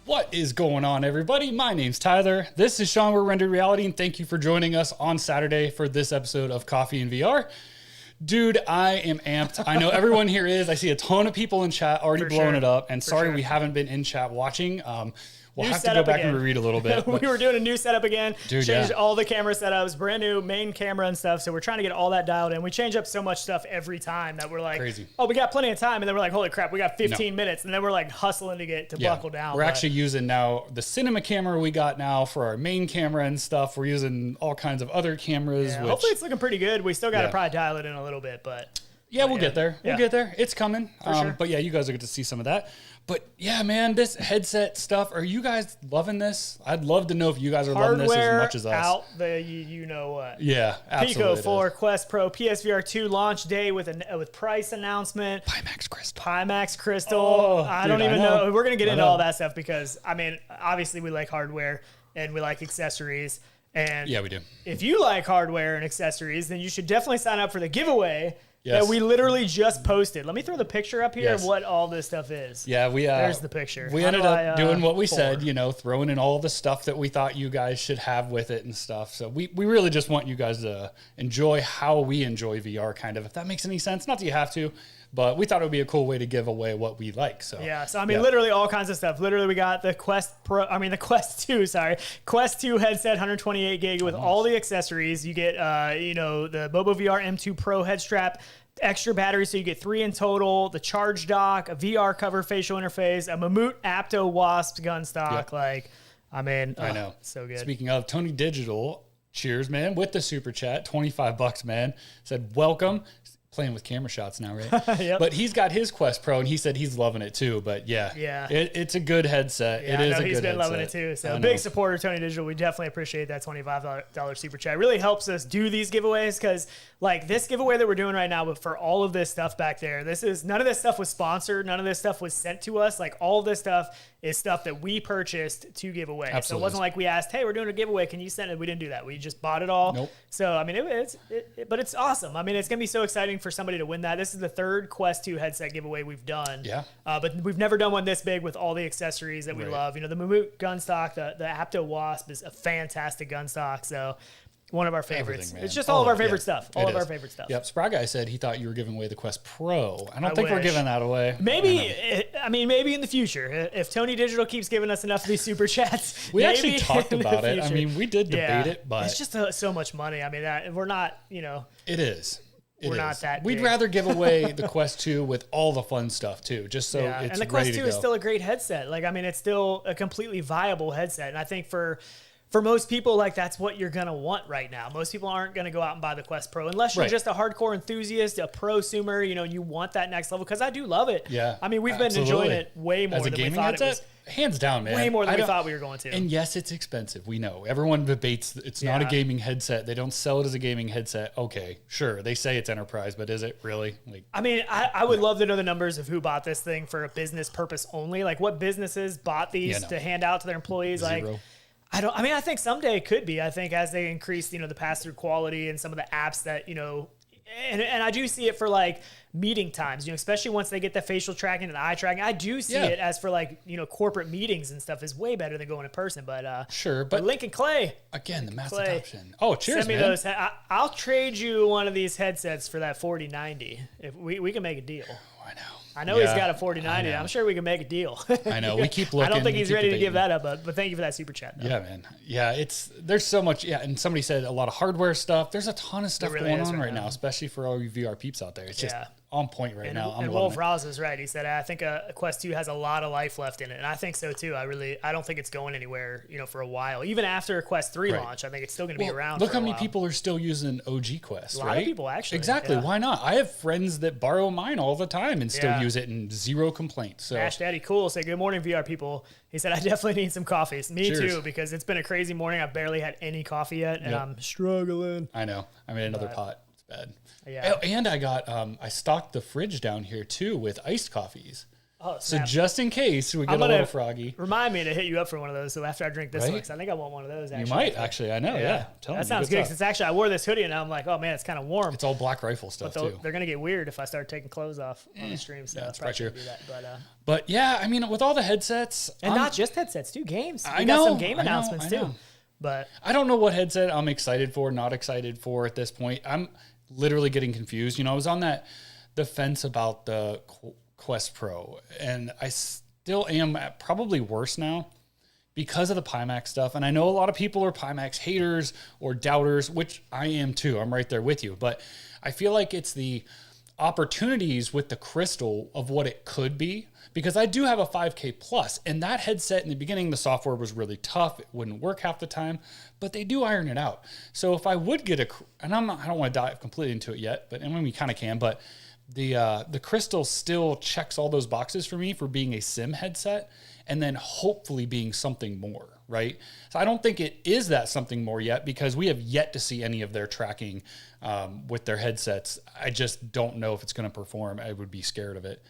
What is going on, everybody? My name's Tyler. This is Sean. We're Rendered Reality, and thank you for joining us on Saturday for this episode of Coffee and VR. Dude, I am amped. I know everyone here is. I see a ton of people in chat already blowing it up, and sorry we haven't been in chat watching. We'll have to go back and reread a little bit. We were doing a new setup again. Dude, changed all the camera setups, brand new main camera and stuff. So we're trying to get all that dialed in. We change up so much stuff every time that we're like, crazy. Oh, we got plenty of time. And then we're like, holy crap, we got 15 minutes. And then we're like hustling to get to buckle down. We're actually using now the cinema camera we got now for our main camera and stuff. We're using all kinds of other cameras. Yeah, hopefully it's looking pretty good. We still got to probably dial it in a little bit, but... Yeah, we'll get there. We'll get there. It's coming. Sure. But yeah, you guys will get to see some of that. But yeah, man, this headset stuff, are you guys loving this? I'd love to know if you guys are loving this as much as us. Out the you know what. Yeah, absolutely. Pico 4 Quest Pro PSVR 2 launch day with price announcement. Pimax Crystal. Pimax Crystal. I don't even know. We're going to get into all that stuff because, I mean, obviously we like hardware and we like accessories. And yeah, we do. If you like hardware and accessories, then you should definitely sign up for the giveaway that we literally just posted. Let me throw the picture up here of what all this stuff is. Yeah, there's the picture. We ended up doing what we said, you know, throwing in all the stuff that we thought you guys should have with it and stuff. So we really just want you guys to enjoy how we enjoy VR, kind of, if that makes any sense. Not that you have to, but we thought it would be a cool way to give away what we like. So yeah, so I mean, literally all kinds of stuff. Literally, we got the Quest 2 headset, 128 gig with all the accessories. You get, you know, the Bobo VR M2 Pro head strap, extra battery, so you get 3 in total. The charge dock, a VR cover facial interface, a Mammut Apto Wasp gun stock. Like, I mean, I know, so good. Speaking of Tony Digital, cheers, man, with the super chat, $25, man. Said welcome. Playing with camera shots now, right? Yep. But he's got his Quest Pro, and he said he's loving it too. But yeah, it's a good headset. Yeah, it is a good headset. He's been loving it too. So big supporter, Tony Digital. We definitely appreciate that $25 super chat. It really helps us do these giveaways because, like, this giveaway that we're doing right now, but for all of this stuff back there, none of this stuff was sponsored. None of this stuff was sent to us. Like, all of this stuff is stuff that we purchased to give away. Absolutely. So it wasn't like we asked, hey, we're doing a giveaway, can you send it? We didn't do that. We just bought it all. Nope. So, I mean, but it's awesome. I mean, it's going to be so exciting for somebody to win that. This is the third Quest 2 headset giveaway we've done. Yeah. But we've never done one this big with all the accessories that we love. You know, the Mammut gun stock, the Apto Wasp is a fantastic gun stock. So one of our favorites. It's just all of our favorite stuff. All of our favorite stuff. Yep. Spry Guy said he thought you were giving away the Quest Pro. I don't think we're giving that away. Maybe, maybe in the future, if Tony Digital keeps giving us enough of these super chats. We actually talked about it. I mean, we did debate it, but it's just so much money. I mean, we're not, you know. It is. We're not that We'd big. rather give away the Quest 2 with all the fun stuff too, just so it's and the Quest 2 ready to is go. still a great headset. Like, I mean, it's still a completely viable headset. And I think for most people, like, that's what you're going to want right now. Most people aren't going to go out and buy the Quest Pro unless you're just a hardcore enthusiast, a prosumer, you know, you want that next level. Because I do love it. Yeah. I mean, we've been enjoying it way more as a than gaming we thought headset, it was. hands down, man. Way more than we thought we were going to. And yes, it's expensive. We know. Everyone debates it's not a gaming headset. They don't sell it as a gaming headset. Okay, sure. They say it's enterprise, but is it really? Like, I mean, I would love to know the numbers of who bought this thing for a business purpose only. Like, what businesses bought these to hand out to their employees? Zero. Like, I think someday it could be. I think as they increase, you know, the pass-through quality and some of the apps that, you know, and I do see it for, like, meeting times, you know, especially once they get the facial tracking and the eye tracking. I do see it as for, like, you know, corporate meetings and stuff is way better than going in person. But sure, but Lincoln Clay, again, the mass adoption. Oh, cheers, send me man. those. I'll trade you one of these headsets for that 4090 if we can make a deal. I know he's got a 4090. I'm sure we can make a deal. I know. We keep looking. I don't think he's ready to give that up, but thank you for that super chat, though. Yeah, man. Yeah, there's so much. Yeah, and somebody said a lot of hardware stuff. There's a ton of stuff going on right now, especially for all you VR peeps out there. It's just on point right now. And Wolf Rouse is right. He said, I think a Quest 2 has a lot of life left in it. And I think so too. I don't think it's going anywhere, you know, for a while. Even after a Quest 3 launch, I think it's still going to be around. Look how many people are still using OG Quest, right? A lot of people, actually. Exactly. Why not? I have friends that borrow mine all the time and still use it and zero complaints. So Ash Daddy Cool say, good morning, VR people. He said, I definitely need some coffees. Me too, because it's been a crazy morning. I've barely had any coffee yet, and I'm struggling. I know. I made another pot. It's bad. Yeah. And I got, I stocked the fridge down here too with iced coffees. Oh, So snap. just in case we get a little froggy. Remind me to hit you up for one of those. So after I drink this Right? one, 'cause I think I want one of those. Actually. You might actually. I know. Yeah. Tell me, That sounds good. 'Cause it's actually, I wore this hoodie and now I'm like, oh man, it's kind of warm. It's all Black Rifle stuff too. They're gonna get weird if I start taking clothes off on the stream. So that's I probably probably shouldn't do that. But yeah, I mean, with all the headsets, And not just headsets, too. Games. I We know, got some game I know, announcements I too. know. But I don't know what headset I'm excited for, not excited for at this point. I'm literally getting confused. You know, I was on the fence about the Quest Pro, and I still am probably worse now because of the Pimax stuff. And I know a lot of people are Pimax haters or doubters, which I am too. I'm right there with you. But I feel like it's the opportunities with the Crystal of what it could be, because I do have a 5K plus, and that headset in the beginning, the software was really tough. It wouldn't work half the time, but they do iron it out. So if I would get and I don't want to dive completely into it yet, but I mean, we kind of can, but the Crystal still checks all those boxes for me for being a sim headset and then hopefully being something more, right? So I don't think it is that something more yet, because we have yet to see any of their tracking with their headsets. I just don't know if it's going to perform. I would be scared of it.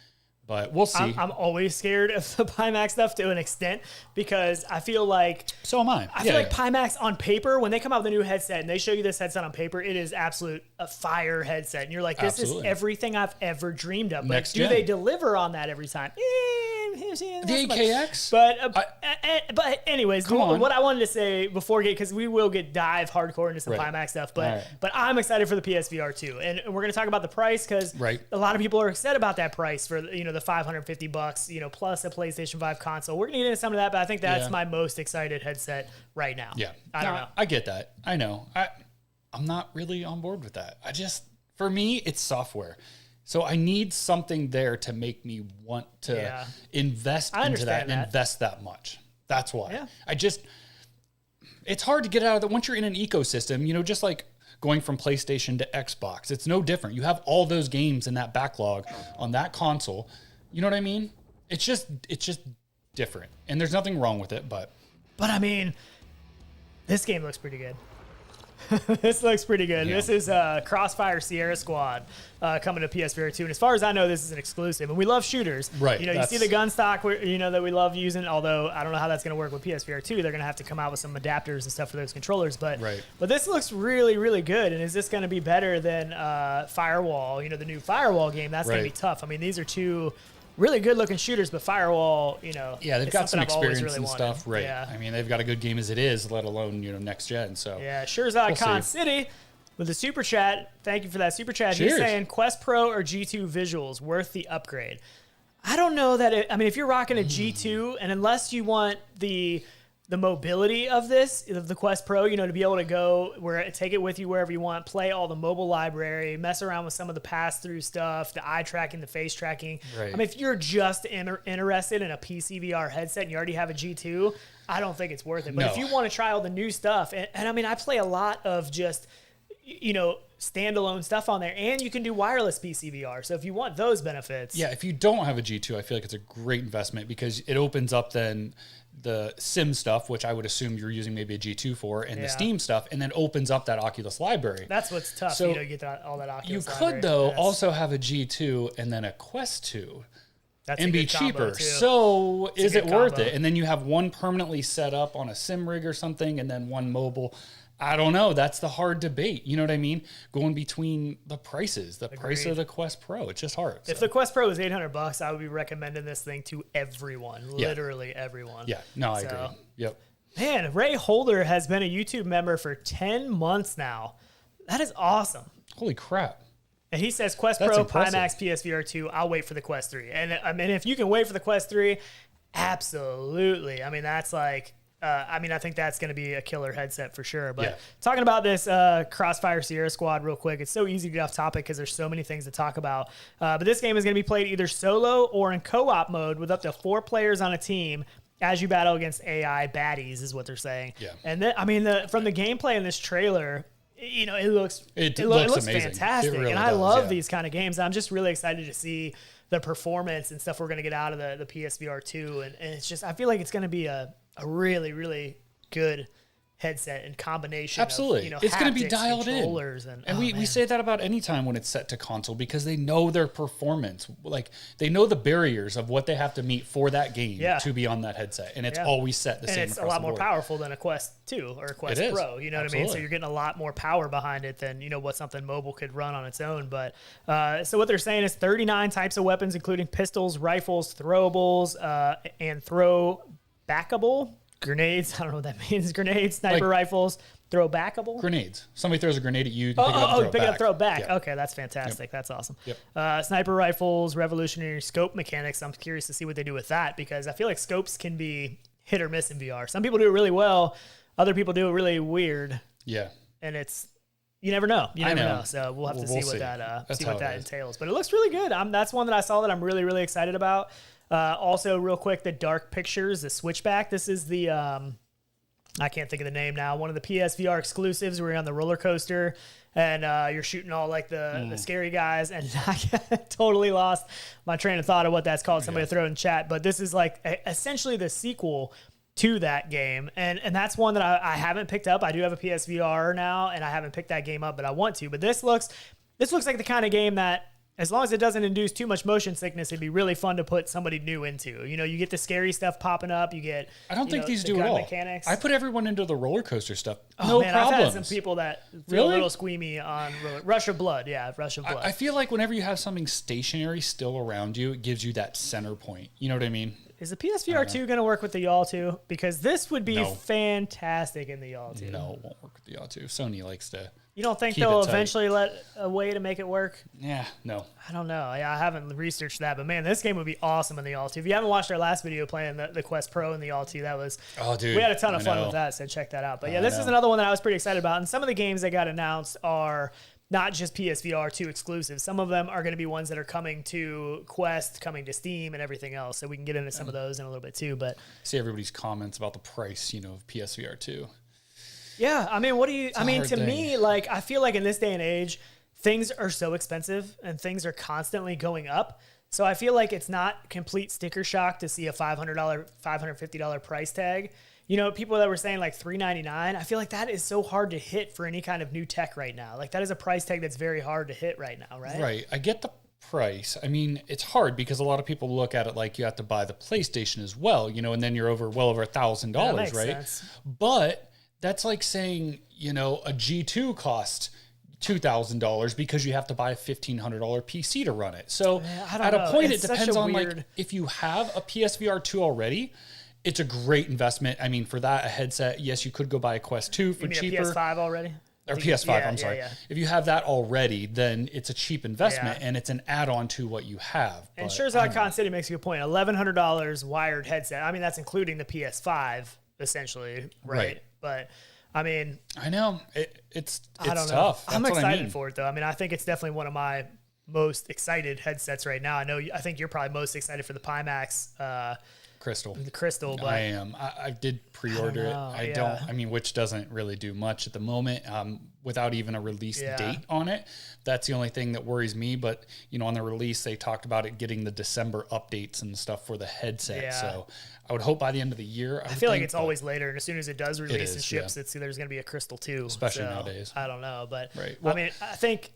But we'll see. I'm always scared of the Pimax stuff to an extent, because I feel like... So am I. I feel like Pimax on paper, when they come out with a new headset and they show you this headset on paper, it is absolute a fire headset. And you're like, this is everything I've ever dreamed of. But do they deliver on that every time? The AKX? But anyways, what I wanted to say before, because we will dive hardcore into some Pimax stuff, but I'm excied for the PSVR 2. And we're going to talk about the price, because a lot of people are excited about that price for, the $550, plus a PlayStation 5 console. We're going to get into some of that, but I think that's my most excited headset right now. Yeah. I don't know. I get that. I know. I'm not really on board with that. For me, it's software. So I need something there to make me want to invest into that and invest that much. That's why. Yeah. It's hard to get out of that once you're in an ecosystem, just like going from PlayStation to Xbox. It's no different. You have all those games in that backlog on that console. You know what I mean? It's just different. And there's nothing wrong with it, but I mean, this game looks pretty good. This looks pretty good. Yeah. This is Crossfire Sierra Squad coming to PSVR 2. And as far as I know, this is an exclusive. And we love shooters. Right. You see the gun stock, that we love using, although I don't know how that's going to work with PSVR 2. They're going to have to come out with some adapters and stuff for those controllers. But this looks really, really good. And is this going to be better than Firewall, the new Firewall game? That's going to be tough. I mean, these are two really good looking shooters, but Firewall, yeah, they've got some experience really and stuff, right? Yeah. I mean, they've got a good game as it is, let alone next gen. So yeah, Shirzad Khan City with the super chat. Thank you for that super chat. Cheers. He's saying Quest Pro or G2 visuals worth the upgrade. I don't know that. If you're rocking a G2, and unless you want the mobility of the Quest Pro, to be able to go take it with you wherever you want, play all the mobile library, mess around with some of the pass-through stuff, the eye tracking, the face tracking. Right. I mean, if you're just interested in a PSVR headset and you already have a G2, I don't think it's worth it. But if you want to try all the new stuff, and I mean, I play a lot of just, standalone stuff on there, and you can do wireless PSVR. So if you want those benefits. Yeah, if you don't have a G2, I feel like it's a great investment, because it opens up then the sim stuff, which I would assume you're using maybe a G2 for, and the Steam stuff, and then opens up that Oculus library. That's what's tough, so you get all that Oculus library. You could, though, also have a G2 and then a Quest 2 and be cheaper. So is it worth it? And then you have one permanently set up on a sim rig or something, and then one mobile. I don't know. That's the hard debate. You know what I mean? Going between the prices, price of the Quest Pro. It's just hard. If the Quest Pro is $800, I would be recommending this thing to everyone, literally everyone. Yeah, no, I agree. Yep. Man, Ray Holder has been a YouTube member for 10 months now. That is awesome. Holy crap. And he says Quest Pro, Pimax, PSVR 2. I'll wait for the Quest 3. And I mean, if you can wait for the Quest 3, absolutely. I mean, that's like... I think that's going to be a killer headset for sure. But talking about this Crossfire Sierra Squad real quick, it's so easy to get off topic because there's so many things to talk about. But this game is going to be played either solo or in co-op mode with up to 4 players on a team as you battle against AI baddies, is what they're saying. Yeah. And then, from the gameplay in this trailer, it looks fantastic. It really and I love these kind of games. I'm just really excited to see the performance and stuff we're going to get out of the PSVR 2. And it's just, I feel like it's going to be a really, really good headset and combination. Absolutely. Of, it's going to be haptics, dialed controllers, in. And we say that about any time when it's set to console because they know their performance. Like they know the barriers of what they have to meet for that game to be on that headset. And it's always set the same. And it's a lot more powerful than a Quest 2 or a Quest Pro. You know what I mean? So you're getting a lot more power behind it than, what something mobile could run on its own. But so what they're saying is 39 types of weapons, including pistols, rifles, throwables, and backable grenades. I don't know what that means. Grenades, sniper rifles, throw backable grenades. Somebody throws a grenade at you. You can pick it up, throw it back. Yeah. Okay, that's fantastic. Yep. That's awesome. Yep. Sniper rifles, revolutionary scope mechanics. I'm curious to see what they do with that because I feel like scopes can be hit or miss in VR. Some people do it really well. Other people do it really weird. Yeah. And you never know. You never know. So we'll have to see what that entails. But it looks really good. That's one that I saw that I'm really, really excited about. Also, real quick, the Dark Pictures, the Switchback. This is the, I can't think of the name now, one of the PSVR exclusives where you're on the roller coaster and you're shooting all like the scary guys. And I totally lost my train of thought of what that's called. Somebody throw it in chat. But this is like essentially the sequel to that game. And that's one that I haven't picked up. I do have a PSVR now, and I haven't picked that game up, but I want to. But this looks like the kind of game that, as long as it doesn't induce too much motion sickness, it'd be really fun to put somebody new into. You get the scary stuff popping up. You get. I don't think these do at all. Mechanics. I put everyone into the roller coaster stuff. No problems. I've had some people that feel a little squeamy on Rush of Blood. Yeah, Rush of Blood. I feel like whenever you have something stationary still around you, it gives you that center point. You know what I mean? Is the PSVR 2 going to work with the Yaw 2? Because this would be fantastic in the Yaw 2. No, it won't work with the Yaw 2. Sony likes to. You don't think they'll eventually let a way to make it work? Yeah, no. I don't know. I haven't researched that, but man, this game would be awesome in the Yaw 2. If you haven't watched our last video playing the Quest Pro in the Yaw 2, that was. Oh, dude. We had a ton of fun with that, so check that out. But yeah, this is another one that I was pretty excited about. And some of the games that got announced are not just PSVR 2 exclusives. Some of them are going to be ones that are coming to Quest, coming to Steam, and everything else. So we can get into some of those in a little bit too. But see everybody's comments about the price, of PSVR 2. Yeah, I mean, to me, like, I feel like in this day and age, things are so expensive and things are constantly going up. So I feel like it's not complete sticker shock to see a $500, $550 price tag. People that were saying like $399, I feel like that is so hard to hit for any kind of new tech right now. Like that is a price tag that's very hard to hit right now, right? Right. I get the price. I mean, it's hard because a lot of people look at it like you have to buy the PlayStation as well, and then you're well over $1,000, right? Sense. But that's like saying, a G2 costs $2,000 because you have to buy a $1,500 PC to run it. So at a point, it depends on like if you have a PSVR 2 already, it's a great investment. I mean, for that, a headset, yes, you could go buy a Quest 2 for cheaper. A PS5 already? Or PS5, I'm sorry. Yeah. If you have that already, then it's a cheap investment and it's an add-on to what you have. And Shirzad City makes a good point. $1,100 wired headset. I mean, that's including the PS5, essentially, right? But I mean, I know it's tough. I'm excited for it though. I mean, I think it's definitely one of my most excited headsets right now. I think you're probably most excited for the Pimax Crystal. The Crystal, but I am. I did pre-order it. Which doesn't really do much at the moment. Without even a release date on it. That's the only thing that worries me. But on the release, they talked about it getting the December updates and stuff for the headset. Yeah. So I would hope by the end of the year. I feel like it's always later, and as soon as it does release and ships, there's going to be a Crystal 2. Especially nowadays. I don't know, but right. Well, I think.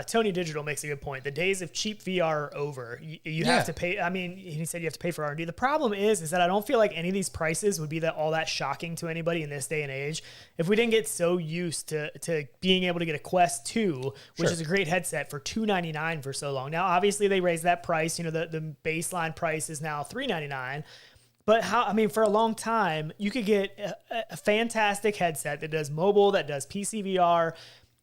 Tony Digital makes a good point. The days of cheap VR are over. You have to pay. I mean, he said you have to pay for R&D. The problem is that I don't feel like any of these prices would be all that shocking to anybody in this day and age. If we didn't get so used to being able to get a Quest 2, which is a great headset, for $299 for so long. Now, obviously, they raised that price. The baseline price is now $399. But for a long time, you could get a fantastic headset that does mobile, that does PC VR,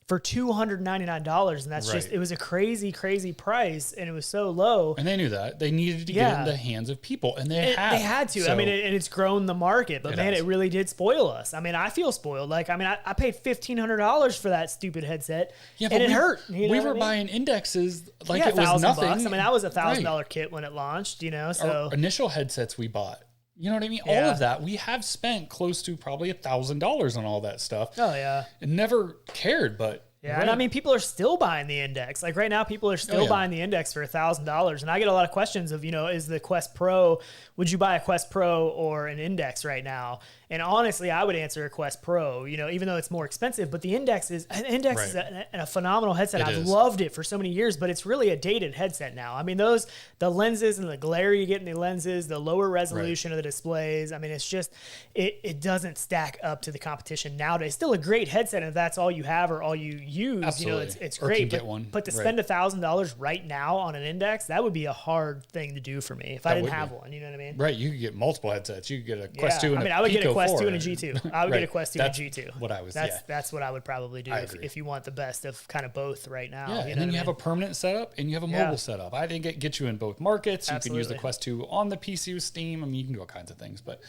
for $299, and that's just, it was a crazy, crazy price, and it was so low. And they knew that. They needed to get it in the hands of people, and they had to. So, and it's grown the market, but it really did spoil us. I feel spoiled. Like, I paid $1,500 for that stupid headset, and it hurt. We were buying indexes like it was nothing. That was a $1,000 kit when it launched, so. Our initial headsets we bought. You know what I mean? Yeah. All of that. We have spent close to probably $1,000 on all that stuff. Oh, yeah. And never cared, but Yeah, and I mean, people are still buying the Index. Like right now, people are still buying the Index for $1,000. And I get a lot of questions of, is the Quest Pro, would you buy a Quest Pro or an Index right now? And honestly, I would answer a Quest Pro, even though it's more expensive. But the Index is a phenomenal headset. I've loved it for so many years, but it's really a dated headset now. I mean, the lenses and the glare you get in the lenses, the lower resolution of the displays. I mean, it's just, it doesn't stack up to the competition nowadays. Still a great headset, and if that's all you have or all you use, Absolutely. It's great. But to spend $1,000 right now on an Index, that would be a hard thing to do for me if I didn't have one. You know what I mean? Right. You could get multiple headsets. You could get a Quest 2 and I would Pico get a Quest 4. 2 and a G2. I would get a Quest 2 and a G2. What I was. That's what I would probably do if you want the best of kind of both right now. Yeah, and then you have a permanent setup and you have a mobile setup. I think it gets you in both markets. You can use the Quest 2 on the PC with Steam. I mean, you can do all kinds of things. But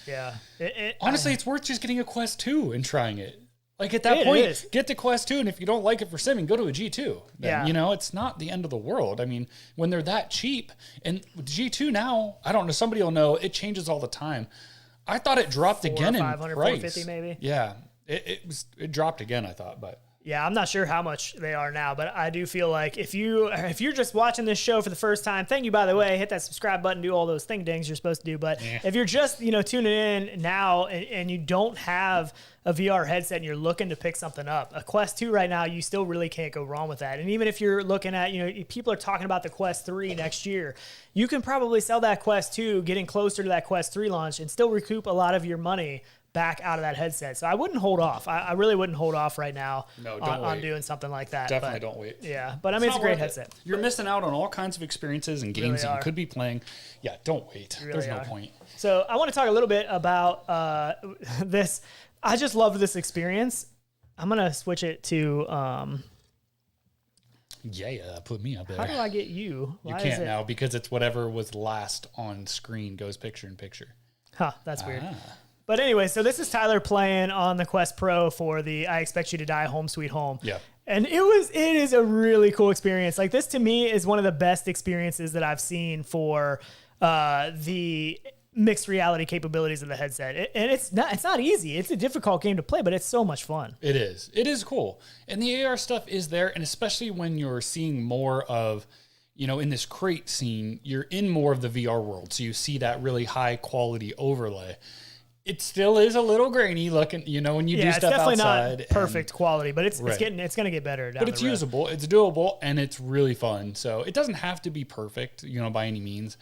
honestly, it's worth just getting a Quest 2 and trying it. Like at that point, get the Quest 2, and if you don't like it for simming, go to a G2. Then, it's not the end of the world. I mean, when they're that cheap, and with G2 now, I don't know, somebody will know, it changes all the time. I thought it dropped again in price. 450 maybe? Yeah, it dropped again, I thought, but... Yeah, I'm not sure how much they are now, but I do feel like if you're just watching this show for the first time, thank you, by the way, hit that subscribe button, do all those dings you're supposed to do. But if you're just, tuning in now and you don't have a VR headset and you're looking to pick something up, a Quest 2 right now, you still really can't go wrong with that. And even if you're looking at, people are talking about the Quest 3 next year, you can probably sell that Quest 2, getting closer to that Quest 3 launch, and still recoup a lot of your money back out of that headset. So I wouldn't hold off. I really wouldn't hold off right now on doing something like that. Definitely don't wait. Yeah, but I mean, it's a great headset. You're missing out on all kinds of experiences and games that you could be playing. Yeah, don't wait. There's no point. So I want to talk a little bit about this. I just love this experience. I'm going to switch it to... put me up there. How do I get you? You can't now because it's whatever was last on screen goes picture in picture. Huh, that's weird. But anyway, so this is Tyler playing on the Quest Pro for the I Expect You to Die Home Sweet Home. Yeah. And it is a really cool experience. Like, this to me is one of the best experiences that I've seen for the mixed reality capabilities of the headset. And it's not easy. It's a difficult game to play, but it's so much fun. It is. It is cool. And the AR stuff is there, and especially when you're seeing more of, in this crate scene, you're in more of the VR world. So you see that really high quality overlay. It still is a little grainy looking, when you do stuff outside. It's definitely not perfect quality, but it's going to get better down the road. But it's usable, it's doable, and it's really fun. So it doesn't have to be perfect, by any means.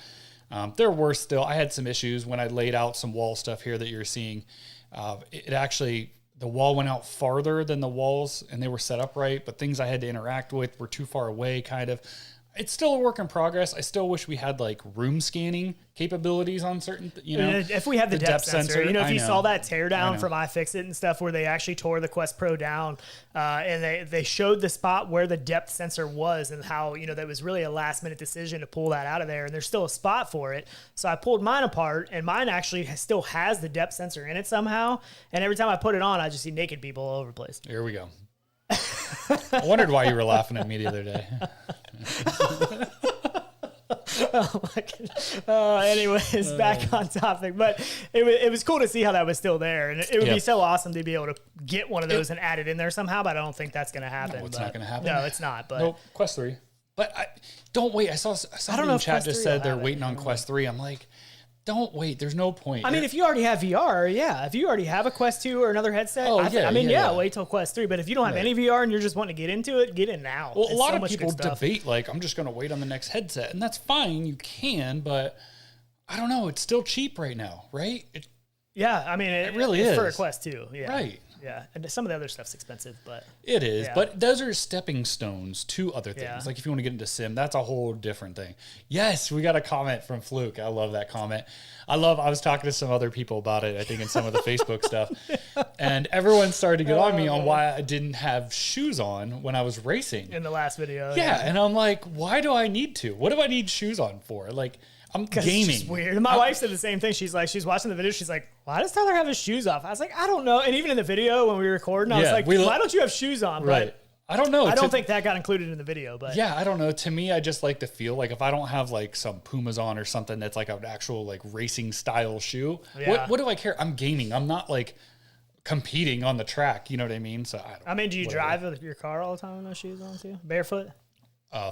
There were still, I had some issues when I laid out some wall stuff here that you're seeing. It actually, the wall went out farther than the walls, and they were set up right, but things I had to interact with were too far away, kind of. It's still a work in progress. I still wish we had room scanning capabilities on certain, if we had the depth sensor, if you saw that teardown from iFixit and stuff where they actually tore the Quest Pro down, and they showed the spot where the depth sensor was and how, that was really a last minute decision to pull that out of there. And there's still a spot for it. So I pulled mine apart, and mine actually still has the depth sensor in it somehow. And every time I put it on, I just see naked people all over the place. Here we go. I wondered why you were laughing at me the other day. Oh my God. Anyways, back on topic, but it was cool to see how that was still there, and it would be so awesome to be able to get one of those and add it in there somehow. But I don't think that's going to happen. No, it's not going to happen. No, it's not. But nope, Quest 3. But don't wait. I saw somebody in chat just said they're waiting on Quest 3. I'm like, don't wait. There's no point. I mean, if you already have VR, if you already have a Quest 2 or another headset, wait till Quest 3. But if you don't have any VR and you're just wanting to get into it, get in now. Well, a lot of people debate, I'm just going to wait on the next headset. And that's fine. You can, but I don't know. It's still cheap right now, right? It really is. For a Quest 2. Yeah. Right. Yeah, and some of the other stuff's expensive, but... It is, but those are stepping stones to other things. Yeah. Like if you want to get into sim, that's a whole different thing. Yes, we got a comment from Fluke. I love that comment. I was talking to some other people about it, I think in some of the Facebook stuff, and everyone started to get on me on why I didn't have shoes on when I was racing. In the last video. Yeah, and I'm like, why do I need to? What do I need shoes on for? I'm gaming. It's just weird. And my wife said the same thing. She's watching the video. She's like, why does Tyler have his shoes off? I was like, I don't know. And even in the video when we were recording, I was like, why don't you have shoes on? Right. But I don't know. I don't think that got included in the video. But yeah, I don't know. To me, I just like to feel if I don't have some Pumas on or something that's an actual racing style shoe, what do I care? I'm gaming. I'm not competing on the track. You know what I mean? So I mean, do you drive with your car all the time with those shoes on too? Barefoot?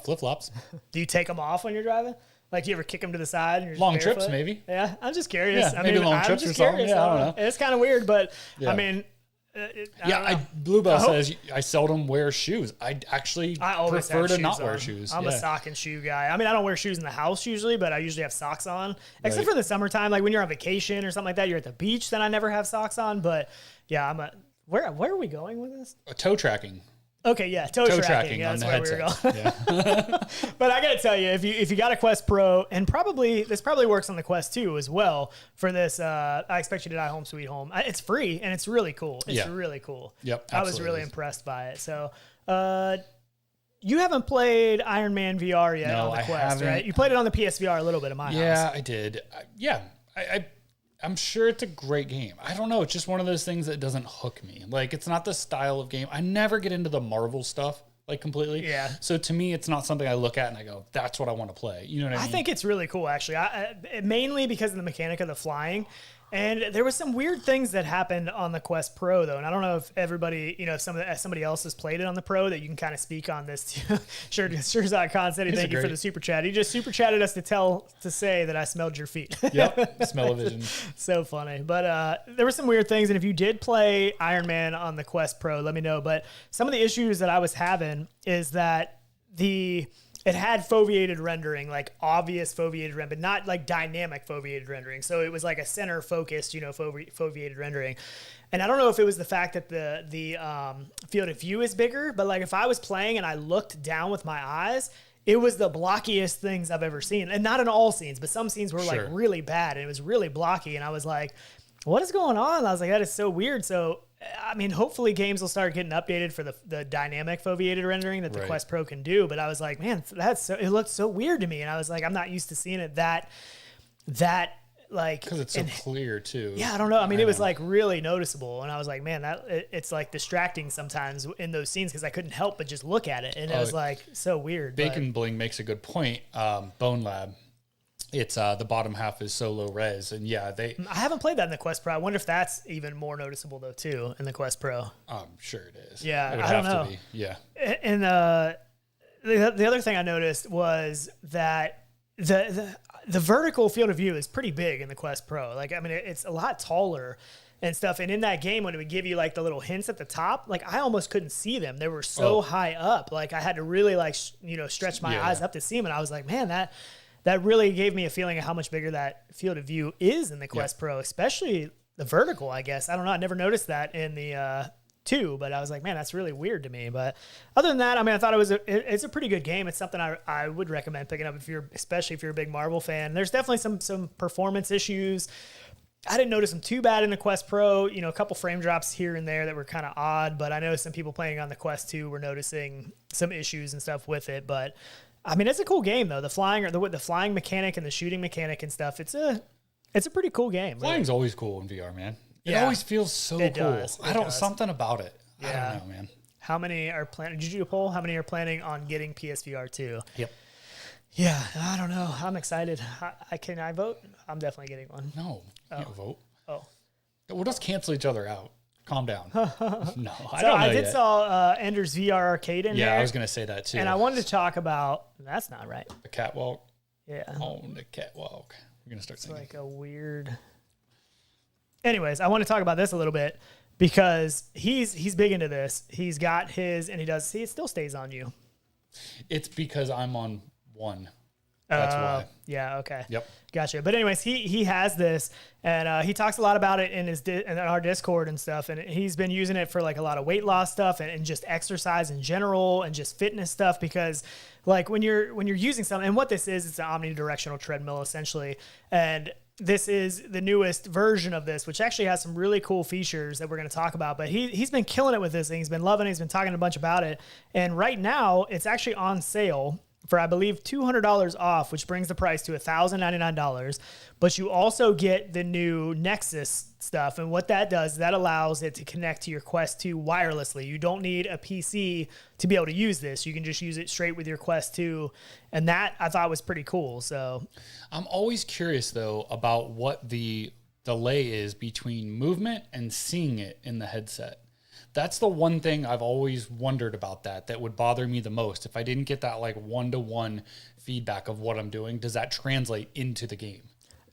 Flip-flops. Do you take them off when you're driving? Like, do you ever kick them to the side? And you're just long barefoot? trips, maybe. Yeah, I'm just curious. Yeah, maybe long trips or something. Yeah, I don't know. It's kind of weird, but Yeah. I mean, Bluebell says I seldom wear shoes. I always prefer have to shoes not wear on. shoes. I'm a sock and shoe guy. I mean, I don't wear shoes in the house usually, but I usually have socks on, except Right. for the summertime. Like when you're on vacation or something like that, you're at the beach, then I never have socks on. But yeah, where are we going with this? Toe tracking. Okay, yeah, toe tracking. Yeah, on that's the where we were headset. going. Yeah. But I gotta tell you, if you got a Quest Pro, and this probably works on the Quest 2 as well for this, I Expect You to Die Home Sweet Home. It's free and it's really cool. It's really cool. Yep, I was really impressed by it. So, you haven't played Iron Man VR yet on the Quest, haven't. right? You played it on the PSVR a little bit in my house. Yeah, I did. I'm sure it's a great game. I don't know. It's just one of those things that doesn't hook me. Like, it's not the style of game. I never get into the Marvel stuff, like, completely. Yeah. So to me, it's not something I look at and I go, that's what I want to play. You know what I mean? I think it's really cool, actually. Mainly because of the mechanic of the flying. And there was some weird things that happened on the Quest Pro, though. And I don't know if everybody, if somebody else has played it on the Pro, that you can kind of speak on this too. Sure.con said, thank you for the super chat. He just super chatted us to say that I smelled your feet. Yep. Smell-o-vision. So funny. But there were some weird things. And if you did play Iron Man on the Quest Pro, let me know. But some of the issues that I was having is that it had foveated rendering, like obvious foveated rendering, but not like dynamic foveated rendering. So it was like a center focused, foveated rendering. And I don't know if it was the fact that the field of view is bigger, but like if I was playing and I looked down with my eyes, it was the blockiest things I've ever seen. And not in all scenes, but some scenes were like really bad and it was really blocky. And I was like, what is going on? I was like, that is so weird. So, I mean, hopefully games will start getting updated for the dynamic foveated rendering that the Quest Pro can do. But I was like, man, it looked so weird to me. And I was like, I'm not used to seeing it that like, because it's so clear too. Yeah, I don't know. I mean, it was like really noticeable. And I was like, man, it's like distracting sometimes in those scenes because I couldn't help but just look at it. And it was like so weird. Bacon Bling makes a good point. Bone Lab. It's the bottom half is so low res, and I haven't played that in the Quest Pro. I wonder if that's even more noticeable though too in the Quest Pro. I'm sure it is. Yeah, it would I don't have know. to be. Yeah. And the other thing I noticed was that the vertical field of view is pretty big in the Quest Pro. Like, I mean, it's a lot taller and stuff. And in that game, when it would give you like the little hints at the top, like I almost couldn't see them. They were so high up. Like I had to really like stretch my eyes up to see them. And I was like, man, that really gave me a feeling of how much bigger that field of view is in the Quest Pro, especially the vertical, I guess. I don't know. I never noticed that in the 2, but I was like, man, that's really weird to me. But other than that, I mean, I thought it's a pretty good game. It's something I would recommend picking up especially if you're a big Marvel fan. There's definitely some performance issues. I didn't notice them too bad in the Quest Pro, a couple frame drops here and there that were kind of odd, but I know some people playing on the Quest 2 were noticing some issues and stuff with it. But I mean, it's a cool game though. The flying mechanic and the shooting mechanic and stuff. It's a pretty cool game. Flying's always cool in VR, man. It Yeah. always feels so cool. Something about it. Yeah. I don't know, man. How many are planning? Did you do a poll? How many are planning on getting PSVR 2? Yep. Yeah, I don't know. I'm excited. Can I vote? I'm definitely getting one. No, you can't vote. Oh. We'll just cancel each other out. Calm down. No, I don't know I did yet. saw Ender's VR Arcade in there. Yeah, I was going to say that too. And I wanted to talk about, that's not right. The catwalk. Yeah. On the catwalk. We're going to start singing. Like a weird. Anyways, I want to talk about this a little bit because he's big into this. He's got his, and it still stays on you. It's because I'm on one. That's why. Yeah. Okay. Yep. Gotcha. But anyways, he has this, and he talks a lot about it in our Discord and stuff. And he's been using it for like a lot of weight loss stuff and just exercise in general and just fitness stuff because like when you're using something, and what this is, it's an omnidirectional treadmill essentially, and this is the newest version of this, which actually has some really cool features that we're going to talk about. But he's been killing it with this thing. He's been loving it. He's been talking a bunch about it. And right now, it's actually on sale for, I believe, $200 off, which brings the price to $1,099. But you also get the new Nexus stuff. And what that does, that allows it to connect to your Quest 2 wirelessly. You don't need a PC to be able to use this. You can just use it straight with your Quest 2. And that I thought was pretty cool. So I'm always curious though about what the delay is between movement and seeing it in the headset. That's the one thing I've always wondered about that would bother me the most. If I didn't get that like one-to-one feedback of what I'm doing, does that translate into the game?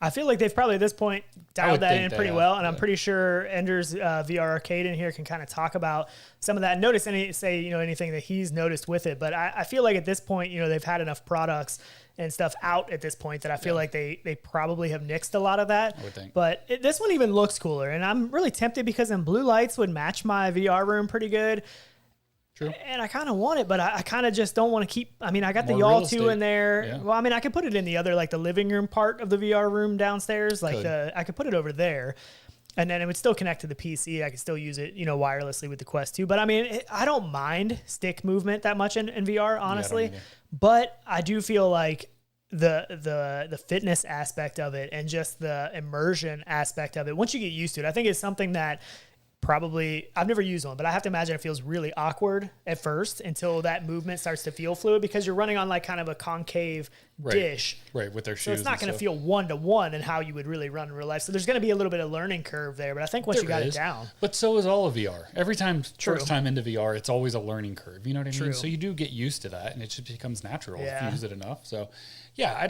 I feel like they've probably at this point dialed that in pretty well, and I'm pretty sure Ender's VR Arcade in here can kind of talk about some of that and notice anything that he's noticed with it. But I feel like at this point, they've had enough products and stuff out at this point that I feel like they probably have nixed a lot of that. I would think. But this one even looks cooler, and I'm really tempted because then blue lights would match my VR room pretty good. True. And I kind of want it, but I kind of just don't want to keep. I mean, I got the More Y'all real 2 estate. in there. Yeah. Well, I mean, I could put it in the other, like the living room part of the VR room downstairs. I could put it over there, and then it would still connect to the PC. I could still use it, wirelessly with the Quest 2. But I mean, I don't mind stick movement that much in VR, honestly. Yeah, but I do feel like the fitness aspect of it and just the immersion aspect of it, once you get used to it, I think it's something that probably I've never used one, but I have to imagine it feels really awkward at first until that movement starts to feel fluid because you're running on like kind of a concave dish. Right, with their shoes. So it's not going to feel one-to-one in how you would really run in real life. So there's going to be a little bit of learning curve there, but I think once you got it down. But so is all of VR. Every time, True. first time into VR, it's always a learning curve. You know what I True. mean? So you do get used to that, and it just becomes natural if Yeah. you use it enough. So, yeah,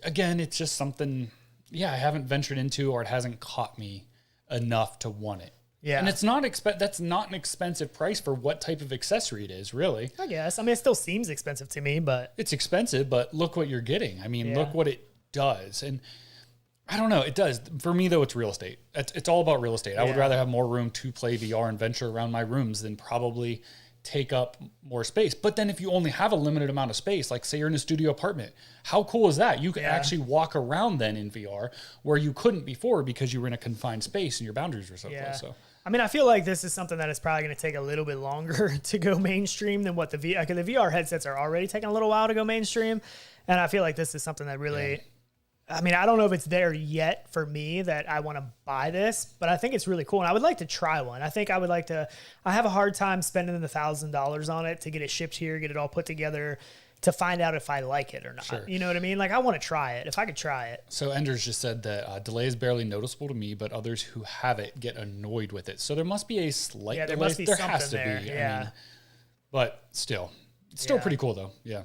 again, it's just something, I haven't ventured into, or it hasn't caught me enough to want it. Yeah. And it's not that's not an expensive price for what type of accessory it is, really. I guess. I mean, it still seems expensive to me, but It's expensive, but look what you're getting. I mean, Yeah. look what it does. And I don't know, it does. For me, though, it's real estate. It's all about real estate. I would Yeah. rather have more room to play VR and venture around my rooms than probably take up more space. But then if you only have a limited amount of space, like say you're in a studio apartment, how cool is that? You can actually walk around then in VR where you couldn't before because you were in a confined space and your boundaries were so close. So I mean, I feel like this is something that is probably going to take a little bit longer to go mainstream than what the VR, because the VR headsets are already taking a little while to go mainstream. And I feel like this is something that really, I mean, I don't know if it's there yet for me that I want to buy this, but I think it's really cool. And I would like to try one. I think I would like to, I have a hard time spending the $1,000 on it to get it shipped here, get it all put together, to find out if I like it or not. Sure. You know what I mean? Like, I want to try it. If I could try it. So Enders just said that delay is barely noticeable to me, but others who have it get annoyed with it. So there must be a slight delay. There must be something has to there. be. Yeah. I mean, but still, it's still pretty cool though. Yeah.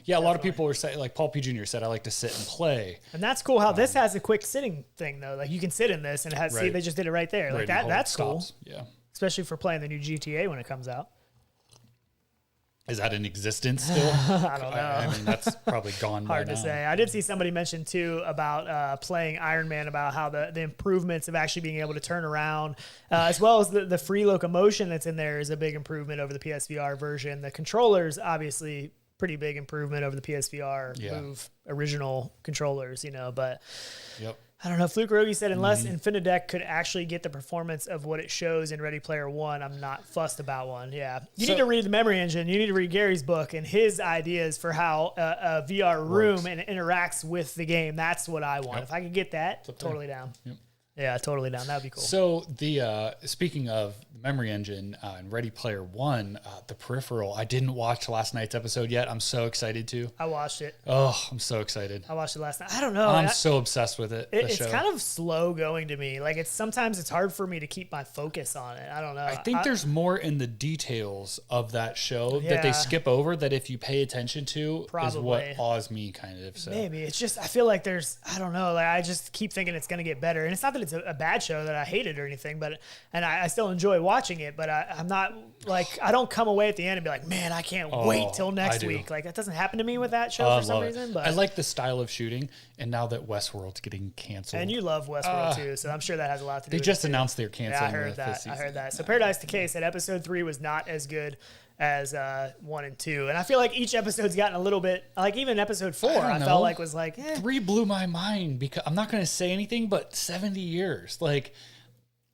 Yeah. A lot of people are saying, like Paul P. Jr. said, I like to sit and play. And that's cool how this has a quick sitting thing though. Like you can sit in this and it has, see, Right. they just did it right there. Like Right, and that's hold cool. stops. Yeah. Especially for playing the new GTA when it comes out. Is that in existence still? I don't know. I mean, that's probably gone Hard by to now. say. I did see somebody mention too about playing Iron Man, about how the improvements of actually being able to turn around, as well as the free locomotion that's in there is a big improvement over the PSVR version. The controllers, obviously, pretty big improvement over the PSVR Move original controllers, but Yep. I don't know. Fluke Rogi said, unless Infinidec could actually get the performance of what it shows in Ready Player One, I'm not fussed about one. Yeah. You need to read the Memory Engine. You need to read Gary's book and his ideas for how a VR room and it interacts with the game. That's what I want. Yep. If I could get that, totally down. Yep. Yeah, totally down. That'd be cool. So the speaking of the Memory Engine and Ready Player One, the Peripheral, I didn't watch last night's episode yet. I'm so excited to. I watched it. Oh, I'm so excited. I watched it last night. I don't know. I'm so obsessed with it. It's kind of slow going to me. Like sometimes it's hard for me to keep my focus on it. I don't know. I think there's more in the details of that show that they skip over that if you pay attention to is what awes me kind of. So maybe it's just, I feel like I don't know. Like I just keep thinking it's going to get better. And it's not that it's a bad show that I hate it or anything, but, and I still enjoy watching it, but I'm not like, I don't come away at the end and be like, man, I can't wait till next week. Like that doesn't happen to me with that show for some reason, but I like the style of shooting. And now that Westworld's getting canceled, and you love Westworld too. So I'm sure that has a lot to do they with just it too. announced they're canceling. Yeah, I heard that. So Paradise Decay said episode 3 was not as good as 1 and 2, and I feel like each episode's gotten a little bit, like even episode 4 I felt like was like 3 blew my mind because I'm not going to say anything, but 70 years, like,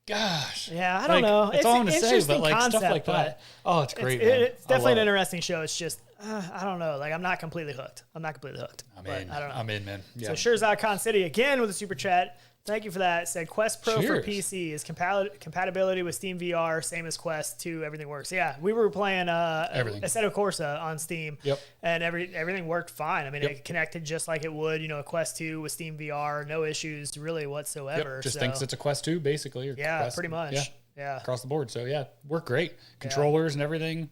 gosh, yeah, I don't know. That's all I'm going to say, but like concept, stuff like that. Oh, it's great. It's definitely an interesting show. It's just I don't know. Like, I'm not completely hooked. I'm in. I don't know. I'm in, man. Yeah. So Shirzad Khan City again with a super chat. Thank you for that. Said Quest Pro for PC is compatibility with Steam VR, same as Quest 2. Everything works. Yeah, we were playing Assetto Corsa on Steam. Yep. And everything worked fine. I mean, it connected just like it would, a Quest 2 with Steam VR. No issues really whatsoever. Yep. Just thinks it's a Quest 2 basically. Or yeah, pretty much. Yeah. Across the board. So yeah, worked great. Controllers and everything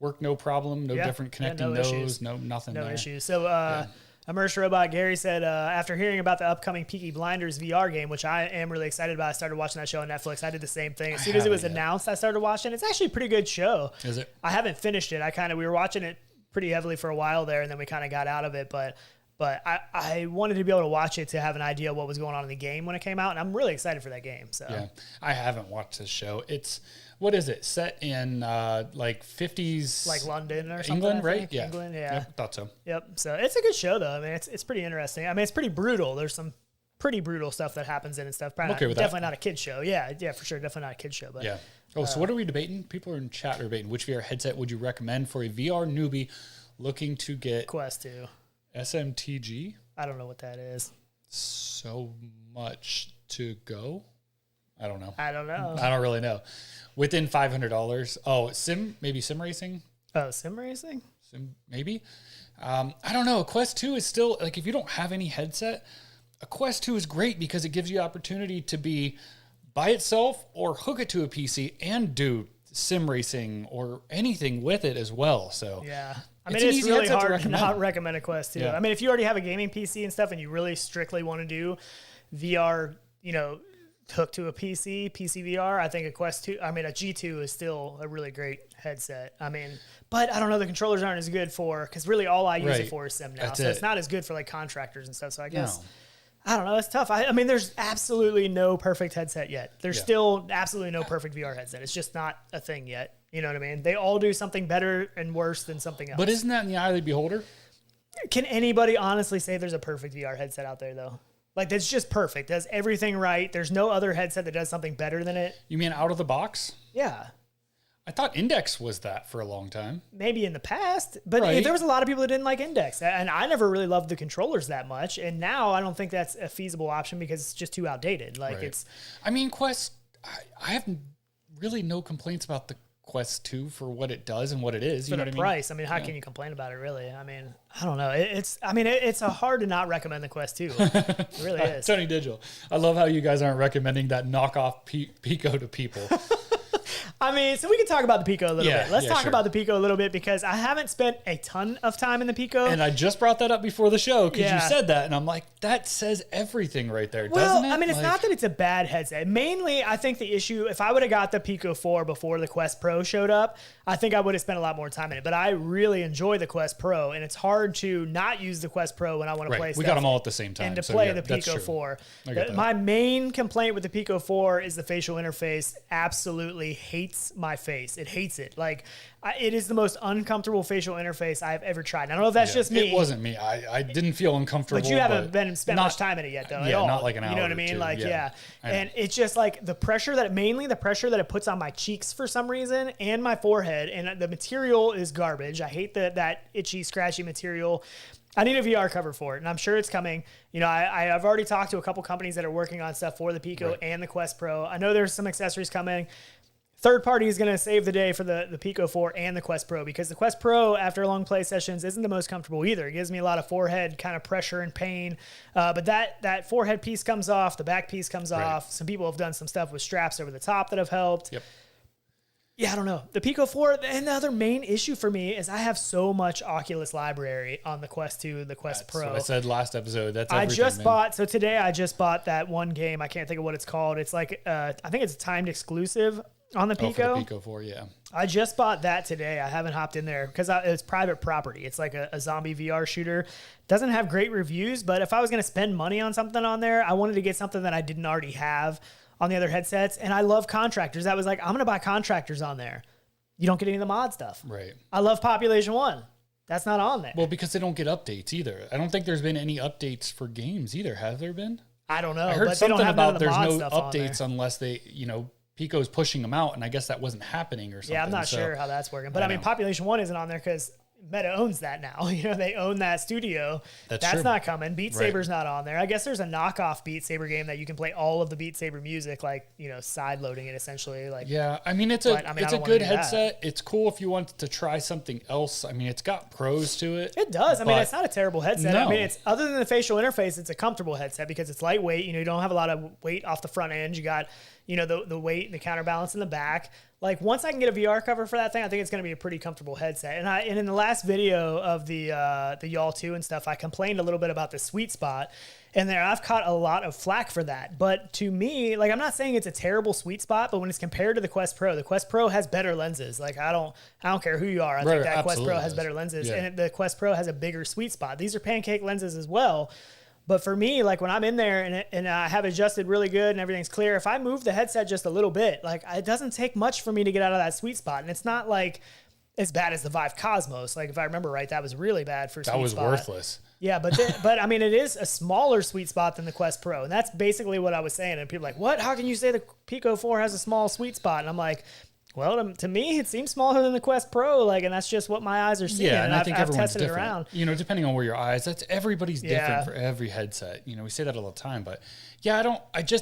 worked no problem. No different connecting those. No nothing. No issues. So Immersed Robot Gary said, after hearing about the upcoming Peaky Blinders VR game, which I am really excited about, I started watching that show on Netflix. I did the same thing. As soon as it was announced, I started watching. It's actually a pretty good show. Is it? I haven't finished it. We were watching it pretty heavily for a while there, and then we kind of got out of it. But I wanted to be able to watch it to have an idea of what was going on in the game when it came out, and I'm really excited for that game. So yeah, I haven't watched this show. What is it? Set in like 50s, like London or something? England, right? Yeah, England. Yeah, yep, thought so. Yep. So it's a good show though. I mean, it's pretty interesting. I mean, it's pretty brutal. There's some pretty brutal stuff that happens in it and stuff. I'm okay with definitely that. Not a kid show. Yeah, for sure. Definitely not a kid show. But yeah. Oh, so what are we debating? People are in chat debating. Which VR headset would you recommend for a VR newbie looking to get Quest 2 SMTG? I don't know what that is. So much to go. I don't know. I don't really know. Within $500. Oh, sim racing. Oh, sim racing? Maybe. I don't know. A Quest 2 is still, like, if you don't have any headset, a Quest 2 is great because it gives you opportunity to be by itself or hook it to a PC and do sim racing or anything with it as well. So yeah. I mean, it's really hard to not recommend a Quest 2. Yeah. I mean, if you already have a gaming PC and stuff and you really strictly want to do VR, hooked to a PC VR, I think a G2 is still a really great headset. I mean, but I don't know, the controllers aren't as good because really all I use it for is sim now. It's not as good for like contractors and stuff. So I guess, I don't know, it's tough. I mean, there's absolutely no perfect headset yet. There's still absolutely no perfect VR headset. It's just not a thing yet. You know what I mean? They all do something better and worse than something else. But isn't that in the eye of the beholder? Can anybody honestly say there's a perfect VR headset out there though? Like, that's just perfect. Does everything right. There's no other headset that does something better than it. You mean out of the box? Yeah. I thought Index was that for a long time. Maybe in the past, but there was a lot of people that didn't like Index, and I never really loved the controllers that much. And now I don't think that's a feasible option because it's just too outdated. Like I mean, Quest. I have really no complaints about the Quest 2 for what it does and what it is. You know what I mean? Price. I mean, how can you complain about it, really? I mean, I don't know. It's a hard to not recommend the Quest 2. It really is. Tony Digital. I love how you guys aren't recommending that knockoff Pico to people. I mean, so we can talk about the Pico a little bit. Let's talk about the Pico a little bit because I haven't spent a ton of time in the Pico. And I just brought that up before the show because you said that. And I'm like, that says everything right there, doesn't it? I mean, it's not that it's a bad headset. Mainly, I think the issue, if I would have got the Pico 4 before the Quest Pro showed up, I think I would have spent a lot more time in it. But I really enjoy the Quest Pro, and it's hard to not use the Quest Pro when I want to play stuff. We got them all at the same time. And to play the Pico 4. My main complaint with the Pico 4 is the facial interface absolutely hates my face. It hates it. Like, it is the most uncomfortable facial interface I've ever tried. I don't know if that's just me. It wasn't me. I didn't feel uncomfortable. But you haven't spent much time in it yet, though. Yeah, at all. not like an hour. You know what I mean? Like, and it's just like the pressure that it puts on my cheeks for some reason and my forehead. And the material is garbage. I hate that itchy, scratchy material. I need a VR cover for it, and I'm sure it's coming. I've already talked to a couple companies that are working on stuff for the Pico and the Quest Pro. I know there's some accessories coming. Third party is going to save the day for the Pico 4 and the Quest Pro because the Quest Pro, after long play sessions, isn't the most comfortable either. It gives me a lot of forehead kind of pressure and pain. But that forehead piece comes off. The back piece comes off. Some people have done some stuff with straps over the top that have helped. Yep. Yeah, I don't know. The Pico 4, and the other main issue for me is I have so much Oculus library on the Quest 2 and the Quest Pro. That's what I said last episode. That's everything, today I just bought that one game. I can't think of what it's called. It's like, I think it's a timed exclusive on the Pico. For the Pico 4, yeah. I just bought that today. I haven't hopped in there because it's private property. It's like a zombie VR shooter. Doesn't have great reviews, but if I was going to spend money on something on there, I wanted to get something that I didn't already have on the other headsets. And I love Contractors. I was like, I'm going to buy Contractors on there. You don't get any of the mod stuff. Right. I love Population 1. That's not on there. Well, because they don't get updates either. I don't think there's been any updates for games either. Have there been? I don't know. I heard but something about there's no updates unless they, Pico's pushing them out, and I guess that wasn't happening or something. Yeah, I'm not sure how that's working. But I mean, Population 1 isn't on there because Meta owns that now. They own that studio. That's true. not coming. Beat Saber's not on there. I guess there's a knockoff Beat Saber game that you can play all of the Beat Saber music, like, side loading it essentially. Like, yeah, I mean, it's a good headset. It's cool if you want to try something else. I mean, it's got pros to it. It does. I mean, it's not a terrible headset. No. I mean, it's other than the facial interface, it's a comfortable headset because it's lightweight. You don't have a lot of weight off the front end. You got, the weight and the counterbalance in the back. Like, once I can get a VR cover for that thing, I think it's going to be a pretty comfortable headset. And in the last video of the Y'all 2 and stuff, I complained a little bit about the sweet spot. And there, I've caught a lot of flack for that. But to me, like, I'm not saying it's a terrible sweet spot, but when it's compared to the Quest Pro has better lenses. Like, I don't care who you are. I think that Quest Pro has better lenses. Yeah. And the Quest Pro has a bigger sweet spot. These are pancake lenses as well. But for me, like, when I'm in there and I have adjusted really good and everything's clear, if I move the headset just a little bit, like, it doesn't take much for me to get out of that sweet spot. And it's not like as bad as the Vive Cosmos. Like, if I remember right, that was really bad for sweet spot. That was worthless. Yeah, but I mean, it is a smaller sweet spot than the Quest Pro. And that's basically what I was saying. And people are like, what? How can you say the Pico 4 has a small sweet spot? And I'm like, well, to me, it seems smaller than the Quest Pro, like, and that's just what my eyes are seeing. Yeah, and I think I've everyone's tested different. It around. Depending on where your eyes, everybody's different for every headset. We say that all the time, but yeah,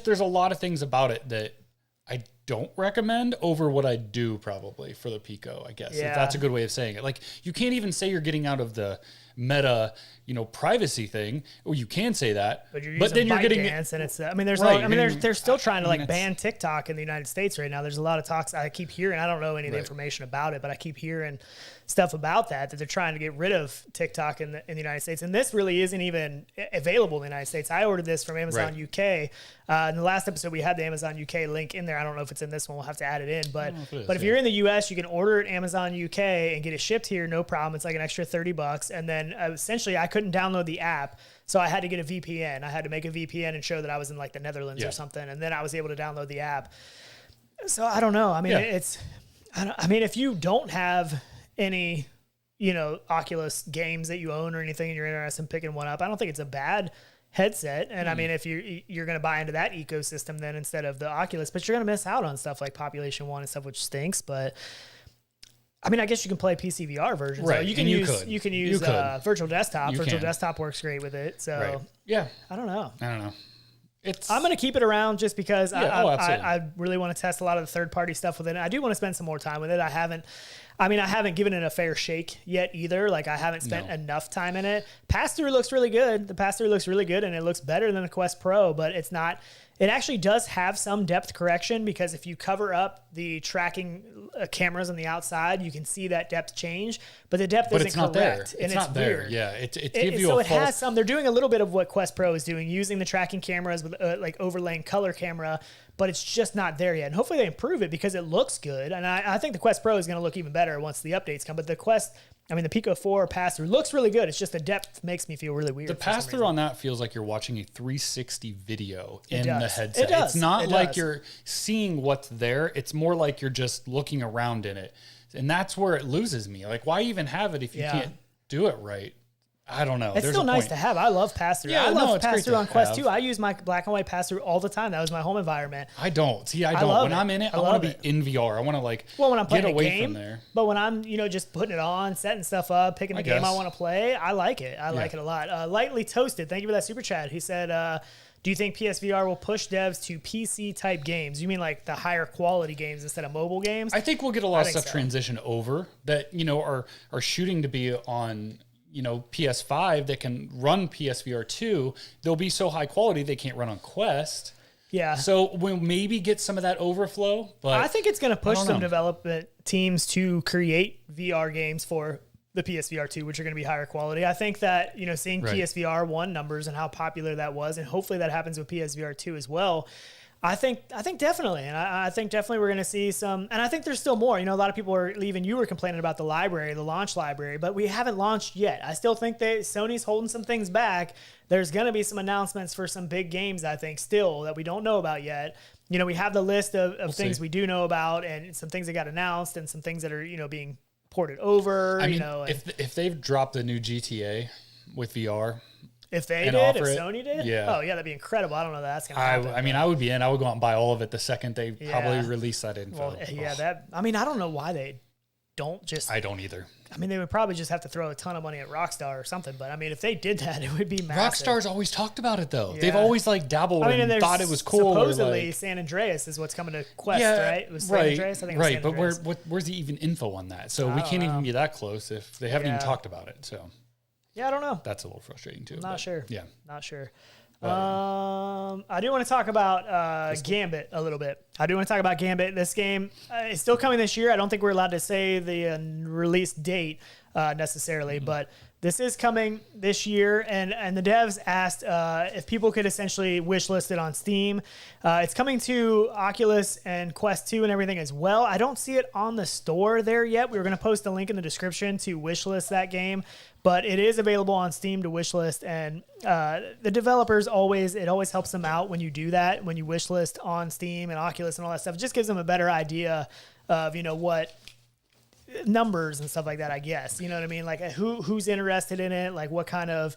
there's a lot of things about it that I don't recommend over what I do probably for the Pico, I guess. Yeah. If that's a good way of saying it. Like, you can't even say you're getting out of the Meta, privacy thing. Or you can say that, but then you're getting and it's. I mean, there's. Right. they're still trying to ban TikTok in the United States right now. There's a lot of talks. I keep hearing. I don't know any of the information about it, but I keep hearing stuff about that they're trying to get rid of TikTok in the United States. And this really isn't even available in the United States. I ordered this from Amazon UK. In the last episode, we had the Amazon UK link in there. I don't know if it's in this one. We'll have to add it in. But if you're in the US, you can order it Amazon UK and get it shipped here. No problem. It's like an extra $30. And then essentially, I couldn't download the app. So I had to get a VPN. I had to make a VPN and show that I was in like the Netherlands or something. And then I was able to download the app. So I don't know. I mean, if you don't have any, Oculus games that you own or anything and you're interested in picking one up, I don't think it's a bad headset. And I mean, if you're going to buy into that ecosystem then instead of the Oculus, but you're going to miss out on stuff like Population 1 and stuff, which stinks. But I mean, I guess you can play PCVR versions. Right. So you can use virtual desktop. Virtual desktop works great with it. So yeah, I don't know. I'm going to keep it around just because I really want to test a lot of the third-party stuff with it. I do want to spend some more time with it. I haven't given it a fair shake yet either. Like, I haven't spent enough time in it. Pass-through looks really good. The pass-through looks really good, and it looks better than the Quest Pro, but it's not. It actually does have some depth correction because if you cover up the tracking cameras on the outside, you can see that depth change, but the depth isn't correct. It's not there. Weird. Yeah, it gives you so it has some. They're doing a little bit of what Quest Pro is doing, using the tracking cameras with like overlaying color camera, but it's just not there yet. And hopefully they improve it because it looks good. And I think the Quest Pro is going to look even better once the updates come. But the Pico 4 pass-through looks really good. It's just the depth makes me feel really weird. The pass-through on that feels like you're watching a 360 video in the headset. It does. It's not like you're seeing what's there. It's more like you're just looking around in it. And that's where it loses me. Like, why even have it if you can't do it right? I don't know. It's still nice to have. I love pass-through. I love pass-through on Quest 2. I use my black and white pass-through all the time. That was my home environment. I don't. See, I don't. When I'm in it, I want to be in VR. I want to when I'm playing get away a game, from there. But when I'm, just putting it on, setting stuff up, picking the game I want to play, I like it. I like it a lot. Lightly Toasted, thank you for that super chat. He said, do you think PSVR will push devs to PC-type games? You mean like the higher quality games instead of mobile games? I think we'll get a lot of stuff transition over that, are shooting to be on PS5 that can run PSVR 2. They'll be so high quality they can't run on Quest. Yeah. So we'll maybe get some of that overflow. But I think it's going to push some development teams to create VR games for the PSVR 2, which are going to be higher quality. I think that, seeing PSVR 1 numbers and how popular that was, and hopefully that happens with PSVR 2 as well. I think definitely. And I think definitely we're going to see some, and I think there's still more. A lot of people are leaving. You were complaining about the launch library, but we haven't launched yet. I still think Sony's holding some things back. There's going to be some announcements for some big games, I think, still that we don't know about yet. We have the list of things we do know about and some things that got announced and some things that are, being ported over. If they've dropped the new GTA with VR, if Sony did? Yeah. Oh, yeah, that'd be incredible. I don't know that's going to happen. I would be in. I would go out and buy all of it the second they probably release that info. Well, I don't know why they don't just. I don't either. I mean, they would probably just have to throw a ton of money at Rockstar or something. But I mean, if they did that, it would be massive. Rockstar's always talked about it though. Yeah. They've always like dabbled and thought it was cool. Supposedly, San Andreas is what's coming to Quest, right? It was San Andreas, I think. Right, it was San Andreas. But where's the even info on that? So we can't even be that close if they haven't even talked about it. So yeah, I don't know. That's a little frustrating too. Not sure. Yeah, not sure. I do want to talk about Gambit a little bit. This game is still coming this year. I don't think we're allowed to say the release date necessarily, but this is coming this year. And the devs asked if people could essentially wishlist it on Steam. It's coming to Oculus and Quest 2 and everything as well. I don't see it on the store there yet. We were going to post a link in the description to wishlist that game. But it is available on Steam to wishlist, and the developers always helps them out when you do that, when you wishlist on Steam and Oculus and all that stuff. It just gives them a better idea of, what numbers and stuff like that, I guess. You know what I mean? Like who's interested in it, like what kind of,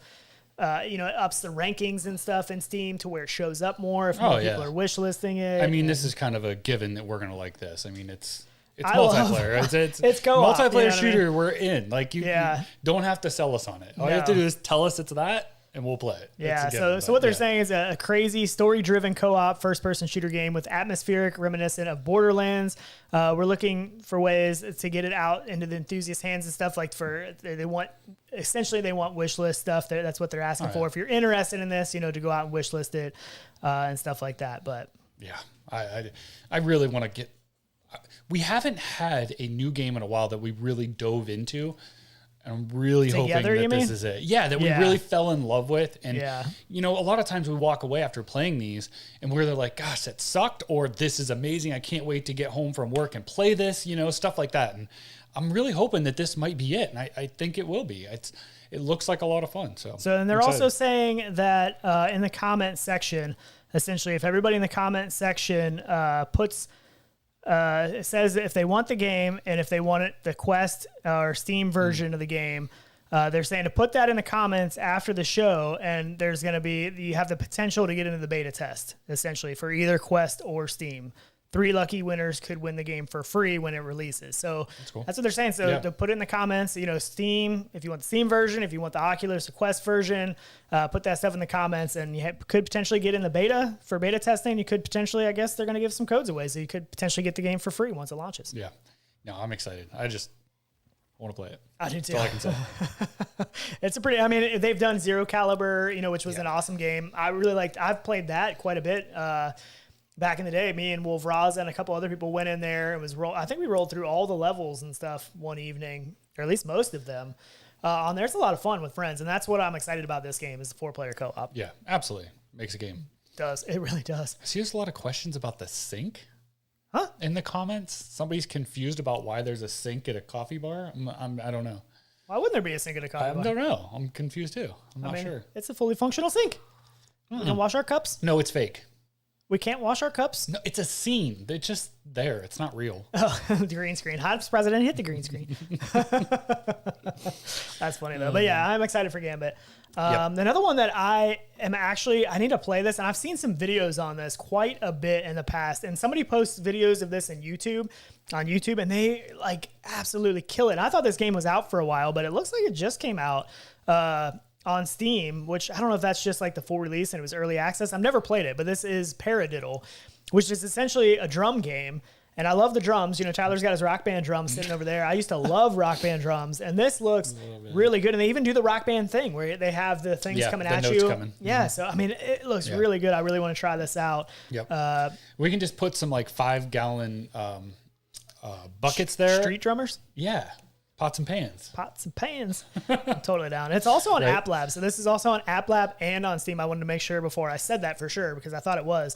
it ups the rankings and stuff in Steam to where it shows up more if more people are wishlisting it. I mean, this is kind of a given that we're going to like this. I mean, It's multiplayer. It's co-op, multiplayer shooter. We're in. Like you don't have to sell us on it. All you have to do is tell us it's that, and we'll play it. Yeah. So what they're saying is a crazy story-driven co-op first-person shooter game with atmospheric, reminiscent of Borderlands. We're looking for ways to get it out into the enthusiast hands and stuff. Like they want wishlist stuff. That's what they're asking for. If you're interested in this, to go out and wishlist it and stuff like that. But yeah, I really want to get. We haven't had a new game in a while that we really dove into. I'm really hoping that this is it. Yeah, that we really fell in love with. And, a lot of times we walk away after playing these and we're like, gosh, that sucked, or this is amazing. I can't wait to get home from work and play this, stuff like that. And I'm really hoping that this might be it. And I think it will be. It looks like a lot of fun. So and they're also saying that in the comment section, essentially, if everybody in the comment section it says if they want the game and if they want it, the Quest or Steam version of the game, they're saying to put that in the comments after the show, and there's going to be, you have the potential to get into the beta test, essentially, for either Quest or Steam. 3 lucky winners could win the game for free when it releases. So that's what they're saying. So to put it in the comments, Steam, if you want the Steam version, if you want the Oculus or Quest version, put that stuff in the comments, and you could potentially get in the beta for beta testing. You could potentially, I guess they're going to give some codes away, so you could potentially get the game for free once it launches. Yeah. No, I'm excited. I want to play it. I do too. That's all I can say. They've done Zero Caliber, which was an awesome game. I've played that quite a bit. Back in the day, me and Wolf Raza and a couple other people went in there. I think we rolled through all the levels and stuff one evening, or at least most of them. On there, it's a lot of fun with friends, and that's what I'm excited about this game, is the 4-player co-op. Yeah, absolutely. Makes a game. It really does. I see there's a lot of questions about the sink. Huh? In the comments, somebody's confused about why there's a sink at a coffee bar. I don't know. Why wouldn't there be a sink at a coffee bar? I don't know. I'm confused too. I'm not sure. It's a fully functional sink. We can wash our cups. No, it's fake. We can't wash our cups? No, it's a scene. They're just there. It's not real. Oh, the green screen. Hobbs President hit the green screen. That's funny, though. But yeah, I'm excited for Gambit. Another one that I need to play this, and I've seen some videos on this quite a bit in the past, and somebody posts videos of this on YouTube, and they absolutely kill it. And I thought this game was out for a while, but it looks like it just came out on Steam, which I don't know if that's just the full release and it was early access. I've never played it, but this is Paradiddle, which is essentially a drum game. And I love the drums. Tyler's got his Rock Band drums sitting over there. I used to love Rock Band drums, and this looks really good. And they even do the Rock Band thing where they have the things coming at you. Coming. Yeah. So, it looks really good. I really want to try this out. Yep. We can just put some 5-gallon buckets there. Street drummers? Yeah. Pots and pans. I'm totally down. It's also on App Lab. So this is also on App Lab and on Steam. I wanted to make sure before I said that for sure, because I thought it was.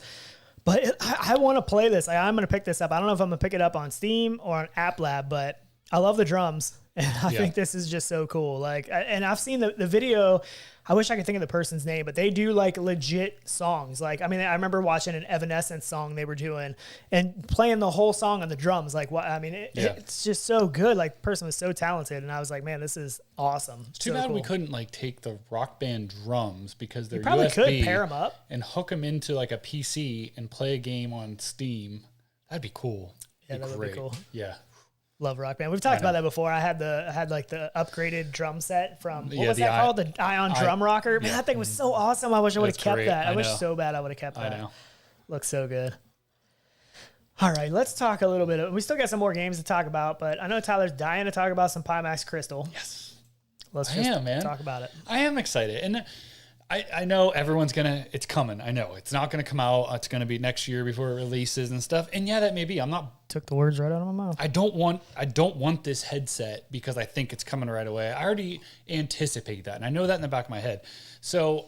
But I want to play this. I'm going to pick this up. I don't know if I'm going to pick it up on Steam or on App Lab, but I love the drums. And I think this is just so cool. And I've seen the video. I wish I could think of the person's name, but they do legit songs. I remember watching an Evanescence song they were doing and playing the whole song on the drums. It's just so good. The person was so talented, and I was like, man, this is awesome. It's too bad we couldn't take the Rock Band drums, because they're probably USB, could pair them up and hook them into a PC and play a game on Steam. That'd be cool. Yeah, that would be cool. Yeah. Love Rock Band. We've talked about that before. I had like the upgraded drum set from what was that called? The Ion Drum Rocker. Man, that thing was so awesome. I wish I would have kept that. I wish so bad I would have kept that. I know. Looks so good. All right, let's talk a little bit. We still got some more games to talk about, but I know Tyler's dying to talk about some Pimax Crystal. Yes. Let's just talk about it. I am excited. And I know everyone's it's coming. I know it's not going to come out. It's going to be next year before it releases and stuff. And yeah, that may be. Took the words right out of my mouth. I don't want this headset because I think it's coming right away. I already anticipate that. And I know that in the back of my head. So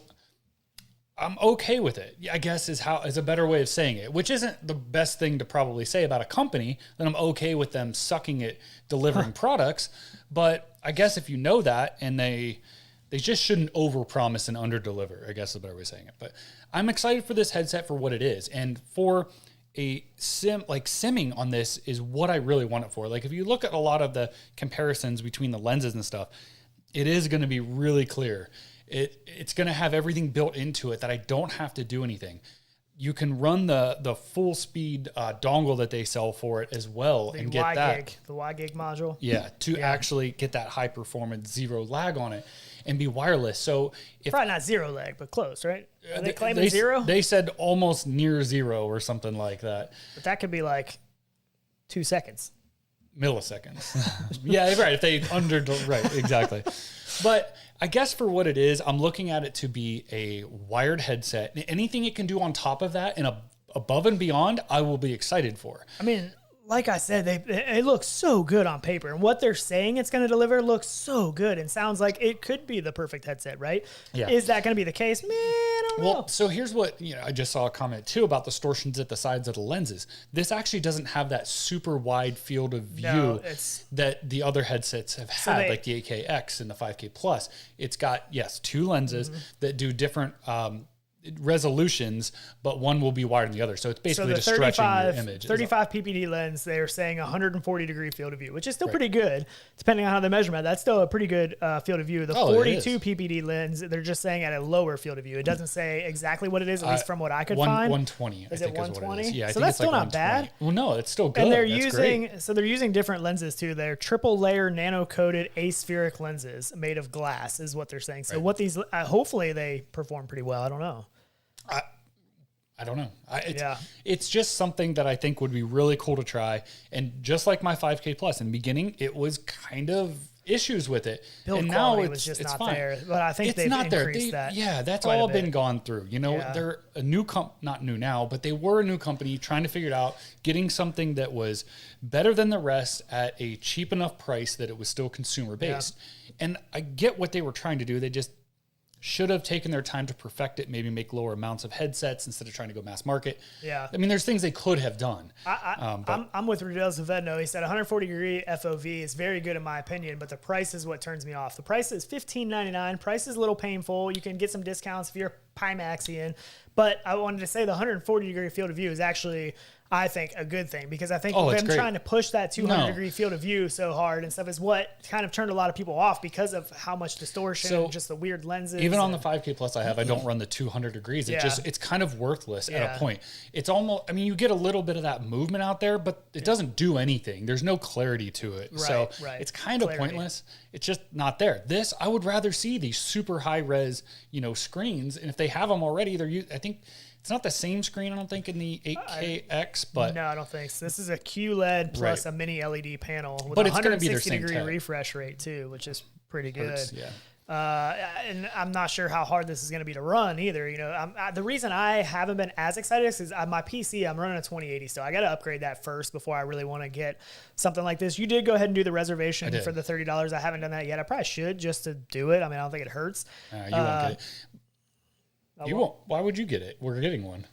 I'm okay with it, I guess is a better way of saying it, which isn't the best thing to probably say about a company, that I'm okay with them sucking at delivering products. But I guess if you know that, and they just shouldn't overpromise and underdeliver, I guess is a better way of saying it. But I'm excited for this headset for what it is. And for a simming on this is what I really want it for. Like if you look at a lot of the comparisons between the lenses and stuff, it is going to be really clear. It's going to have everything built into it that I don't have to do anything. You can run the full speed dongle that they sell for it as well, and get the Y-Gig module. Yeah, to actually get that high performance, zero lag on it and be wireless. So probably not zero lag, but close, right? Are they claiming zero? They said almost near zero or something like that. But that could be like 2 seconds. Milliseconds. Yeah, right. If they right, exactly. But I guess for what it is, I'm looking at it to be a wired headset. Anything it can do on top of that and above and beyond, I will be excited for. I mean, like I said, it looks so good on paper, and what they're saying it's going to deliver looks so good and sounds like it could be the perfect headset, right? Yeah. Is that going to be the case? Man, I don't know. Well, so here's what, I just saw a comment too about distortions at the sides of the lenses. This actually doesn't have that super wide field of view that the other headsets have had, like the 8KX and the 5K Plus. It's got, yes, 2 lenses that do different resolutions, but one will be wider than the other. So it's basically just stretching your image. 35 PPD lens, they're saying 140 degree field of view, which is still pretty good, depending on how they measure that. That's still a pretty good field of view. The 42 PPD lens, they're just saying at a lower field of view. It doesn't say exactly what it is, at least from what I could find. 120. Is it 120? Yeah, so that's still not bad. Well, no, it's still good. And they're using different lenses too. They're triple layer nano coated aspheric lenses made of glass, is what they're saying. So what these, hopefully they perform pretty well. I don't know. I don't know. It's just something that I think would be really cool to try. And just like my 5K Plus, in the beginning, it was kind of issues with it. Build and quality now was just it's not fine. there. But I think they've increased that. Yeah, that's all been gone through. They're a new not new now, but they were a new company trying to figure it out, getting something that was better than the rest at a cheap enough price that it was still consumer based. Yeah. And I get what they were trying to do. They just should have taken their time to perfect it, maybe make lower amounts of headsets instead of trying to go mass market. Yeah. I mean, there's things they could have done. I'm with Realityvr. He said 140 degree FOV is very good in my opinion, but the price is what turns me off. The price is $15.99. Price is a little painful. You can get some discounts if you're Pimaxian, but I wanted to say the 140 degree field of view is actually, I think, a good thing, because I think them trying to push that 200 degree field of view so hard and stuff is what kind of turned a lot of people off because of how much distortion and just the weird lenses. Even on the 5K Plus I don't run the 200 degrees. It's kind of worthless at a point. It's almost, I mean, you get a little bit of that movement out there, but it doesn't do anything. There's no clarity to it. It's kind of pointless. It's just not there. This, I would rather see these super high res, screens. And if they have them already, I think it's not the same screen, I don't think, in the 8KX, but no, I don't think so. This is a QLED plus a mini LED panel with a 160 degree refresh rate too, which is pretty good. And I'm not sure how hard this is going to be to run either. The reason I haven't been as excited is my PC, I'm running a 2080 still. I got to upgrade that first before I really want to get something like this. You did go ahead and do the reservation for the $30. I haven't done that yet. I probably should, just to do it. I mean, I don't think it hurts. You won't get it. You won't. Why would you get it? We're getting one.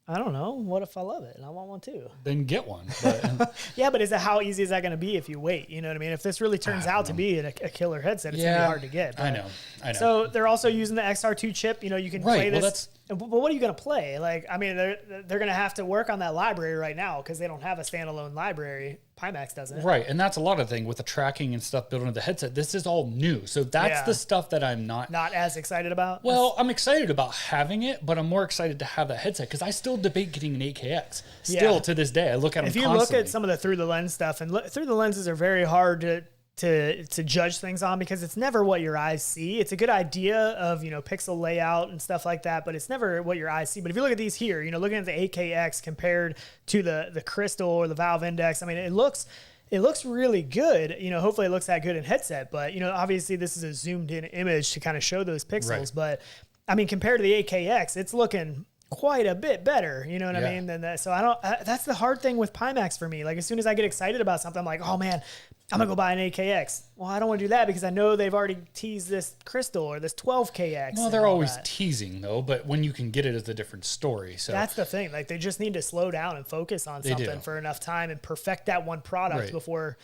I don't know. What if I love it and I want one too? Then get one. But, yeah, but how easy is that going to be if you wait? You know what I mean? If this really turns out to be a killer headset, it's going to be hard to get. But, I know. So they're also using the XR2 chip. You can play this. But what are you going to play? Like, I mean, they're going to have to work on that library right now because they don't have a standalone library. Pimax doesn't. Right. And that's a lot of thing with the tracking and stuff built into the headset. This is all new. So that's the stuff that I'm not as excited about. Well, I'm excited about having it, but I'm more excited to have that headset because I still debate getting an 8KX. Still to this day, I look at them constantly. If you look at some of the through the lens stuff, and through the lenses are very hard to judge things on because it's never what your eyes see. It's a good idea of, pixel layout and stuff like that, but it's never what your eyes see. But if you look at these here, looking at the 8KX compared to the Crystal or the Valve Index, I mean, it looks really good. Hopefully it looks that good in headset, but obviously this is a zoomed in image to kind of show those pixels. Right. But I mean, compared to the 8KX, it's looking quite a bit better, you know what I mean, than that. So that's the hard thing with Pimax for me. Like, as soon as I get excited about something, I'm like, oh man, I'm gonna go buy an 8KX. Well, I don't want to do that because I know they've already teased this Crystal or this 12KX. Well, they're always teasing though, but when you can get it, it's a different story. So that's the thing. Like, they just need to slow down and focus on something for enough time and perfect that one product before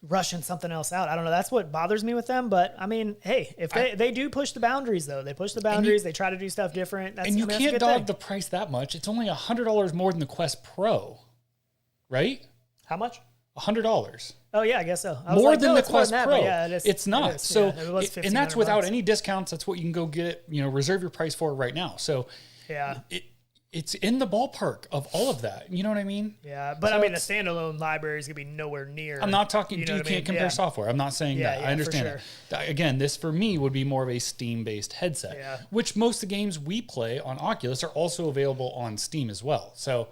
rushing something else out. I don't know. That's what bothers me with them. But I mean, hey, if they do push the boundaries though, they push the boundaries. They try to do stuff different. And you can't dog the price that much. It's only $100 more than the Quest Pro, right? How much? $100. Oh yeah, I guess so. More than the Quest Pro. Yeah, it's not. So, and that's without any discounts. That's what you can go get. Reserve your price for right now. So, yeah, it's in the ballpark of all of that. You know what I mean? Yeah, but so I mean, the standalone library is gonna be nowhere near. I'm not talking. You can't compare software. I'm not saying that. I understand that. Again, this for me would be more of a Steam-based headset, which most of the games we play on Oculus are also available on Steam as well. So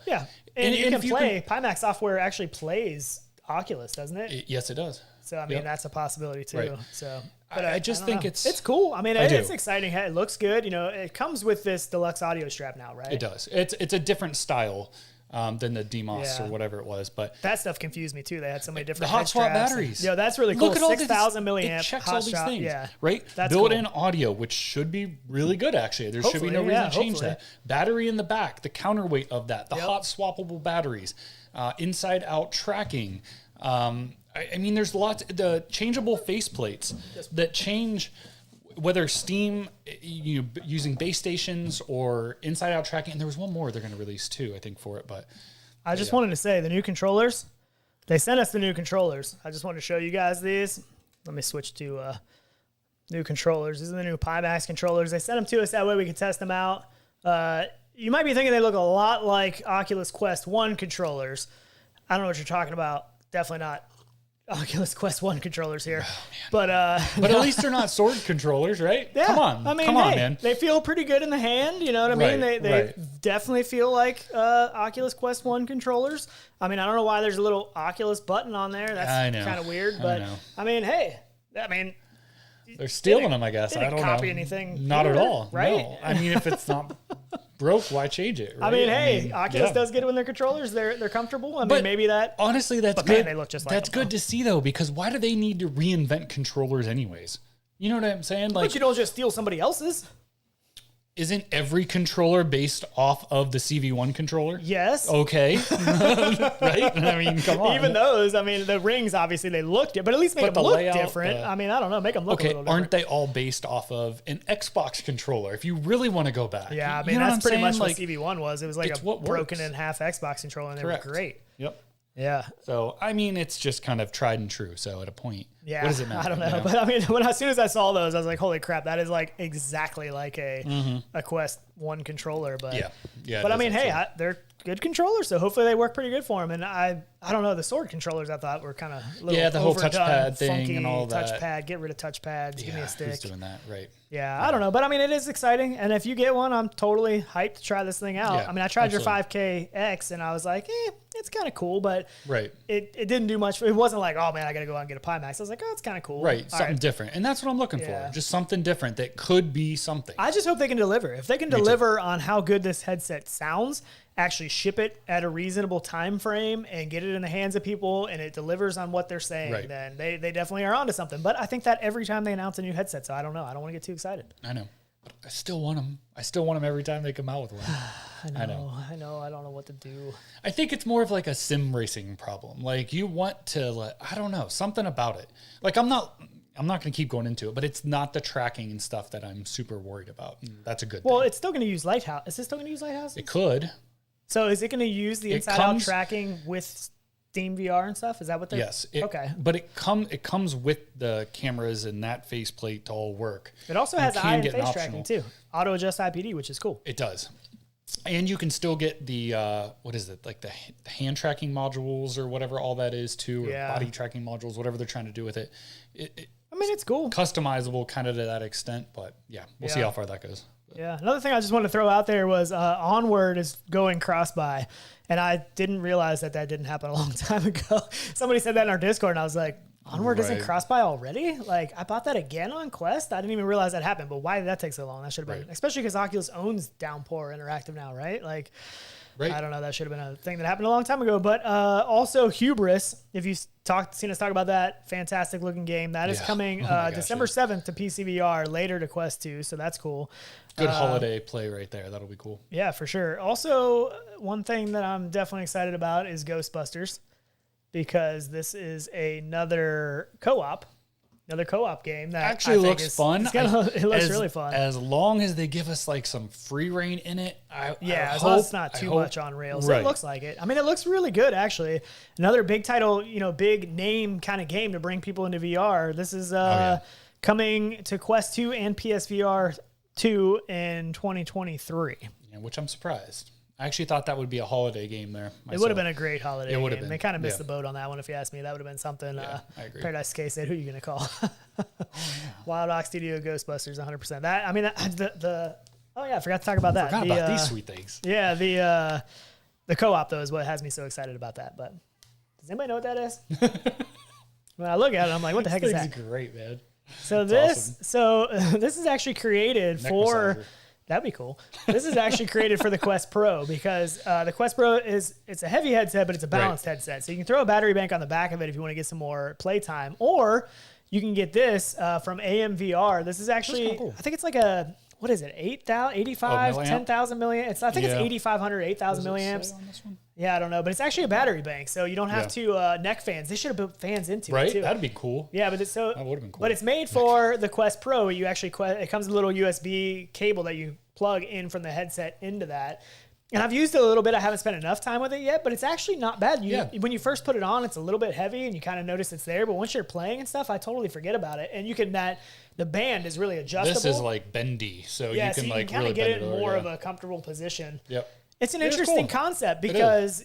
and you can play. Pimax software actually plays Oculus, doesn't it? Yes, it does. So I mean, that's a possibility too. Right. So, but I just think it's cool. I mean, it's exciting. It looks good. It comes with this deluxe audio strap now, right? It does. It's a different style than the DMOS or whatever it was, but that stuff confused me too. They had so many different hot swap batteries. Yeah, that's really cool. Look at all 6,000 milliamp. It checks all these things. Yeah, right. That's built-in audio, which should be really good. Actually, there should be no reason to change that. Battery in the back, the counterweight of that, the hot swappable batteries, inside-out tracking. I mean, there's lots. The changeable faceplates that change whether Steam, using base stations or inside-out tracking. And there was one more they're going to release too, I think, for it. But I just wanted to say the new controllers. They sent us the new controllers. I just wanted to show you guys these. Let me switch to new controllers. These are the new Pimax controllers. They sent them to us that way we could test them out. You might be thinking they look a lot like Oculus Quest 1 controllers. I don't know what you're talking about. Definitely not Oculus Quest 1 controllers here. Oh, but at least they're not sword controllers, right? Yeah. Come on. I mean, man. They feel pretty good in the hand, you know what I mean? They definitely feel like Oculus Quest 1 controllers. I mean, I don't know why there's a little Oculus button on there. That's kind of weird, but I mean, hey, they're stealing them, I guess. I don't copy anything. Not at all. Right? No. I mean, if it's not broke, why change it? Right? I mean, hey, Oculus does good when their controllers. They're comfortable. I mean, maybe that. Honestly, that's good. Man, they look just like that's good to see though, because why do they need to reinvent controllers anyways? You know what I'm saying? Like, but you don't just steal somebody else's. Isn't every controller based off of the CV1 controller? Yes. Okay. Right? I mean, come on. Even those, I mean, the rings, obviously, they look different, but at least make them look different. I mean, I don't know. Make them look a little different. Aren't they all based off of an Xbox controller? If you really want to go back. Yeah, I mean, that's pretty much what CV1 was. It was like a broken in half Xbox controller, and they were great. Yep. Yeah. So, I mean, it's just kind of tried and true. So, at a point, what does it matter? I don't know. But I mean, as soon as I saw those, I was like, holy crap, that is like exactly like a Quest 1 controller. But yeah. But I mean, hey, they're good controllers, so hopefully they work pretty good for them. And I don't know, the sword controllers I thought were kind of the whole touchpad thing funky and all that. Touchpad, get rid of touchpads, give me a stick. Who's doing that, right? Yeah, I don't know, but I mean, it is exciting, and if you get one, I'm totally hyped to try this thing out. Yeah, I mean, I tried your 5KX, and I was like, it's kind of cool, but it didn't do much. It wasn't like, oh man, I got to go out and get a Pimax. I was like, oh, it's kind of cool. Right, something different, and that's what I'm looking for. Just something different that could be something. I just hope they can deliver. If they can deliver on how good this headset sounds, actually ship it at a reasonable time frame and get it in the hands of people, and it delivers on what they're saying, then they definitely are onto something. But I think that every time they announce a new headset, so I don't know. I don't want to get too excited. I know. But I still want them. I still want them every time they come out with one. I know. I don't know what to do. I think it's more of like a sim racing problem. Like, you want to, I don't know, something about it. Like, I'm not I'm not going to keep going into it, but it's not the tracking and stuff that I'm super worried about. That's a good thing. Well, it's still going to use Lighthouse. Is it still going to use Lighthouse? It could. So is it going to use the inside-out tracking with Steam VR and stuff? Is that what they're... Yes. Okay. But it comes with the cameras and that faceplate to all work. It also has eye and face tracking too. Auto adjust IPD, which is cool. It does. And you can still get the, what is it? Like the hand tracking modules or whatever all that is too, or body tracking modules, whatever they're trying to do with it. I mean, it's cool. Customizable kind of to that extent, but yeah, we'll see how far that goes. Yeah. Another thing I just wanted to throw out there was Onward is going cross-buy. And I didn't realize that didn't happen a long time ago. Somebody said that in our Discord, and I was like, Onward isn't cross-buy already? Like, I bought that again on Quest? I didn't even realize that happened, but why did that take so long? That should have been, especially because Oculus owns Downpour Interactive now, right? Like, I don't know. That should have been a thing that happened a long time ago. But also Hubris, if you've seen us talk about that fantastic looking game, that is coming December 7th to PSVR, later to Quest 2. So that's cool. Good holiday play right there. That'll be cool. Yeah, for sure. Also, one thing that I'm definitely excited about is Ghostbusters, because this is another co-op game that actually looks fun. It looks really fun. As long as they give us like some free reign in it. As long as it's not too much on rails. It looks like it. I mean, it looks really good, actually. Another big title, big name kind of game to bring people into VR. This is coming to Quest 2 and PSVR 2 in 2023. Yeah, which I'm surprised. I actually thought that would be a holiday game there. Myself. It would have been a great holiday game. Been. They kind of missed the boat on that one, if you ask me. That would have been something. I agree. Paradise Case said, who are you going to call? Wild Ox Studio Ghostbusters, 100%. That, I mean, I forgot to talk about that. Forgot about these sweet things. Yeah, the co-op, though, is what has me so excited about that. But does anybody know what that is? When I look at it, I'm like, what the heck is that? It's great, man. So this is actually created for... That'd be cool. This is actually created for the Quest Pro, because the Quest Pro it's a heavy headset, but it's a balanced headset. So you can throw a battery bank on the back of it if you want to get some more playtime, or you can get this from AMVR. This is actually, cool. I think it's like a, what is it? 85, 10,000 million. I think it's 8,500, 8,000 milliamps. Yeah, I don't know, but it's actually a battery bank, so you don't have to neck fans. They should have put fans into it too. That'd be cool. Yeah, but that would have been cool. But it's made for the Quest Pro. You actually it comes with a little USB cable that you plug in from the headset into that. And I've used it a little bit. I haven't spent enough time with it yet, but it's actually not bad. When you first put it on, it's a little bit heavy, and you kind of notice it's there. But once you're playing and stuff, I totally forget about it. And you can the band is really adjustable. This is like bendy, so you can like kind really of get it in more of a comfortable position. Yep. It's an interesting concept, because,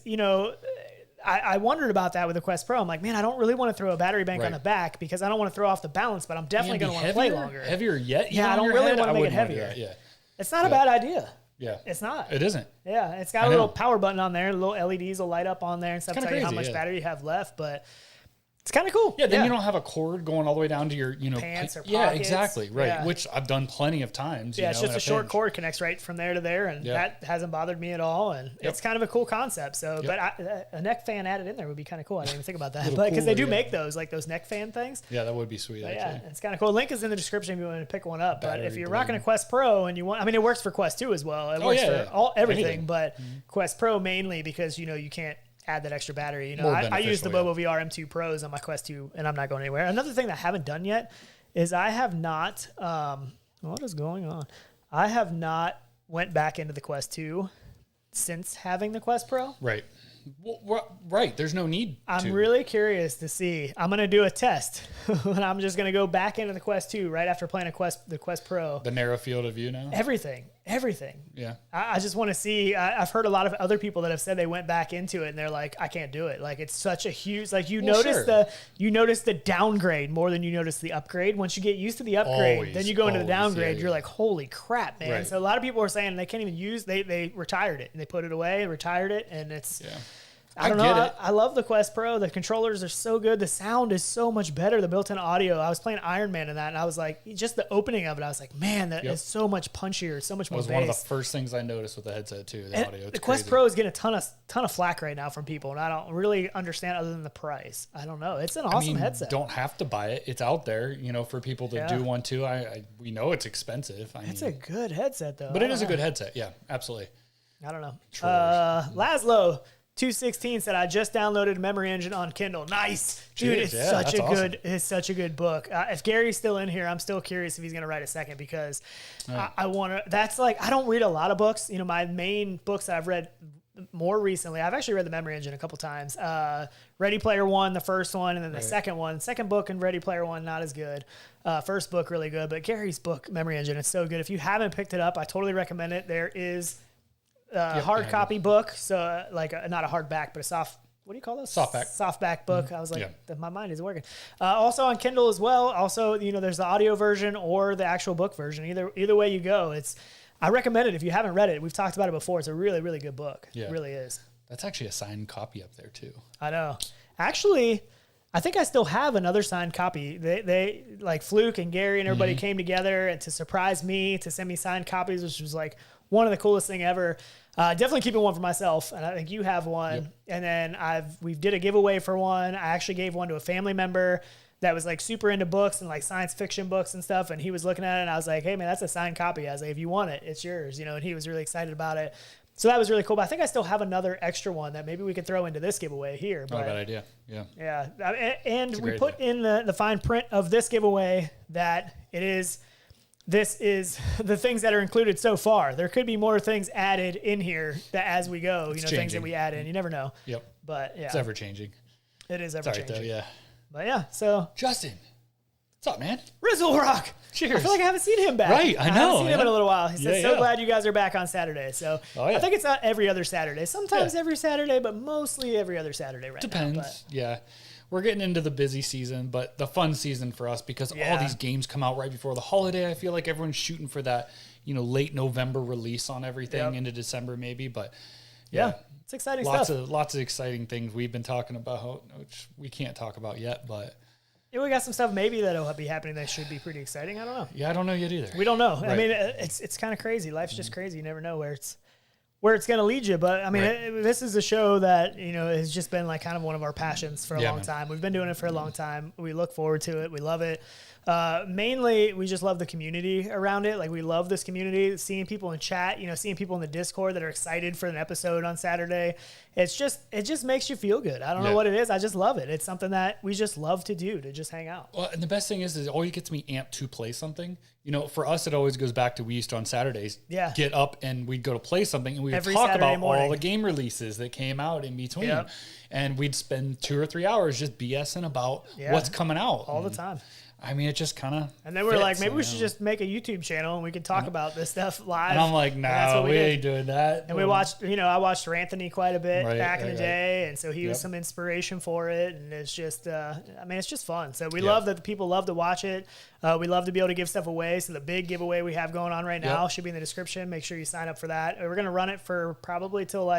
I wondered about that with the Quest Pro. I'm like, man, I don't really want to throw a battery bank on the back, because I don't want to throw off the balance, but I'm definitely going to want to play longer. Heavier yet? Yeah, I don't really want to make it heavier. Yeah. It's not a bad idea. Yeah. It's not. It isn't. Yeah. It's got a little power button on there. Little LEDs will light up on there and stuff, tell you how much battery you have left, but it's kind of cool. Yeah, then you don't have a cord going all the way down to your, pants or pockets. Yeah, exactly. Right. Yeah. Which I've done plenty of times. Yeah, it's just a short cord, connects right from there to there, and that hasn't bothered me at all. And it's kind of a cool concept. So, but a neck fan added in there would be kind of cool. I didn't even think about that, but because they do make those, like those neck fan things. Yeah, that would be sweet. Actually. Yeah, it's kind of cool. Link is in the description if you want to pick one up. But if you're rocking a Quest Pro and you want, it works for Quest 2 as well. It works for everything, but Quest Pro mainly because you can't add that extra battery. I use the Bobo VR M2 Pros on my Quest 2, and I'm not going anywhere. Another thing that I haven't done yet is I have not, what is going on? I have not went back into the Quest 2 since having the Quest Pro. Right. Well, right. There's no need I'm really curious to see. I'm going to do a test, and I'm just going to go back into the Quest 2 right after playing the Quest Pro. The narrow field of view now? Everything. Yeah. I just want to see. I've heard a lot of other people that have said they went back into it, and they're like, I can't do it. Like, it's such a huge, like you notice the downgrade more than you notice the upgrade. Once you get used to the upgrade, then you go into the downgrade, you're like, holy crap, man. Right. So a lot of people are saying they can't even use, they retired it, and they put it away, retired it, and it's, I don't know. I love the Quest Pro. The controllers are so good. The sound is so much better. The built-in audio. I was playing Iron Man in that, and I was like, just the opening of it, I was like, man, that is so much punchier, so much more bass. It was one of the first things I noticed with the headset too. The audio. The Quest Pro is getting a ton of flack right now from people, and I don't really understand other than the price. I don't know. It's an awesome headset. Don't have to buy it. It's out there, for people to do one too. We know it's expensive. It's a good headset though. But it is a good headset. Yeah, absolutely. I don't know. Laszlo 216 said, I just downloaded Memory Engine on Kindle. Nice. Dude, Jeez, it's such a good book. If Gary's still in here, I'm still curious if he's going to write a second because I want to, that's like, I don't read a lot of books. You know, my main books that I've read more recently, I've actually read the Memory Engine a couple times. Ready Player One, the first one, and then the second one. Second book in Ready Player One, not as good. First book, really good. But Gary's book, Memory Engine, it's so good. If you haven't picked it up, I totally recommend it. There is hard copy book, so like not a hardback, but a soft. What do you call those? Softback book. I was like, my mind is working. Also on Kindle as well. Also, you know, there's the audio version or the actual book version. Either way you go, I recommend it if you haven't read it. We've talked about it before. It's a really, really good book. Yeah. It really is. That's actually a signed copy up there too. I know. Actually, I think I still have another signed copy. They like Fluke and Gary and everybody came together and to surprise me to send me signed copies, which was like one of the coolest thing ever. Definitely keeping one for myself, and I think you have one. Yep. And then we did a giveaway for one. I actually gave one to a family member that was like super into books and like science fiction books and stuff. And he was looking at it and I was like, hey man, that's a signed copy. I was like, if you want it, it's yours, you know, and he was really excited about it. So that was really cool. But I think I still have another extra one that maybe we could throw into this giveaway here. But, bad idea. Yeah. Yeah. And we put in the fine print of this giveaway that this is the things that are included so far. There could be more things added in here that as we go, things that we add in. You never know. Yep. But yeah. It's ever changing. It is ever changing. Though, yeah. But yeah, so Justin, what's up, man? Rizzle Rock. Cheers. I feel like I haven't seen him back. Right, I know. I haven't seen him in a little while. He says, Yeah. glad you guys are back on Saturday. So I think it's not every other Saturday. Sometimes every Saturday, but mostly every other Saturday right Depends. now. Depends. Yeah. We're getting into the busy season, but the fun season for us because all these games come out right before the holiday. I feel like everyone's shooting for that, late November release on everything into December maybe. But yeah. It's exciting stuff. Lots of exciting things we've been talking about, which we can't talk about yet, but we got some stuff maybe that'll be happening that should be pretty exciting. I don't know. Yeah, I don't know yet either. We don't know. Right. I mean, it's kind of crazy. Life's just crazy. You never know where it's going to lead you. But I mean, this is a show that, has just been like kind of one of our passions for a long time. We've been doing it for a long time. We look forward to it. We love it. Mainly, we just love the community around it. Like, we love this community, seeing people in chat, seeing people in the Discord that are excited for an episode on Saturday. It just makes you feel good. I don't know what it is. I just love it. It's something that we just love to do, to just hang out. Well, and the best thing is it always gets me amped to play something. For us, it always goes back to we used to on Saturdays get up and we'd go to play something and we would talk about all the game releases that came out in between. Yep. And we'd spend 2 or 3 hours just BSing about what's coming out. All the time. I mean, it just kind of. And then we're like, maybe we should just make a YouTube channel and we can talk about this stuff live. And I'm like, no, we ain't doing that. And we watched, I watched Anthony quite a bit back in the day. And so he was some inspiration for it. And it's just, it's just fun. So we love that the people love to watch it. We love to be able to give stuff away. So the big giveaway we have going on right now should be in the description. Make sure you sign up for that. We're going to run it for probably till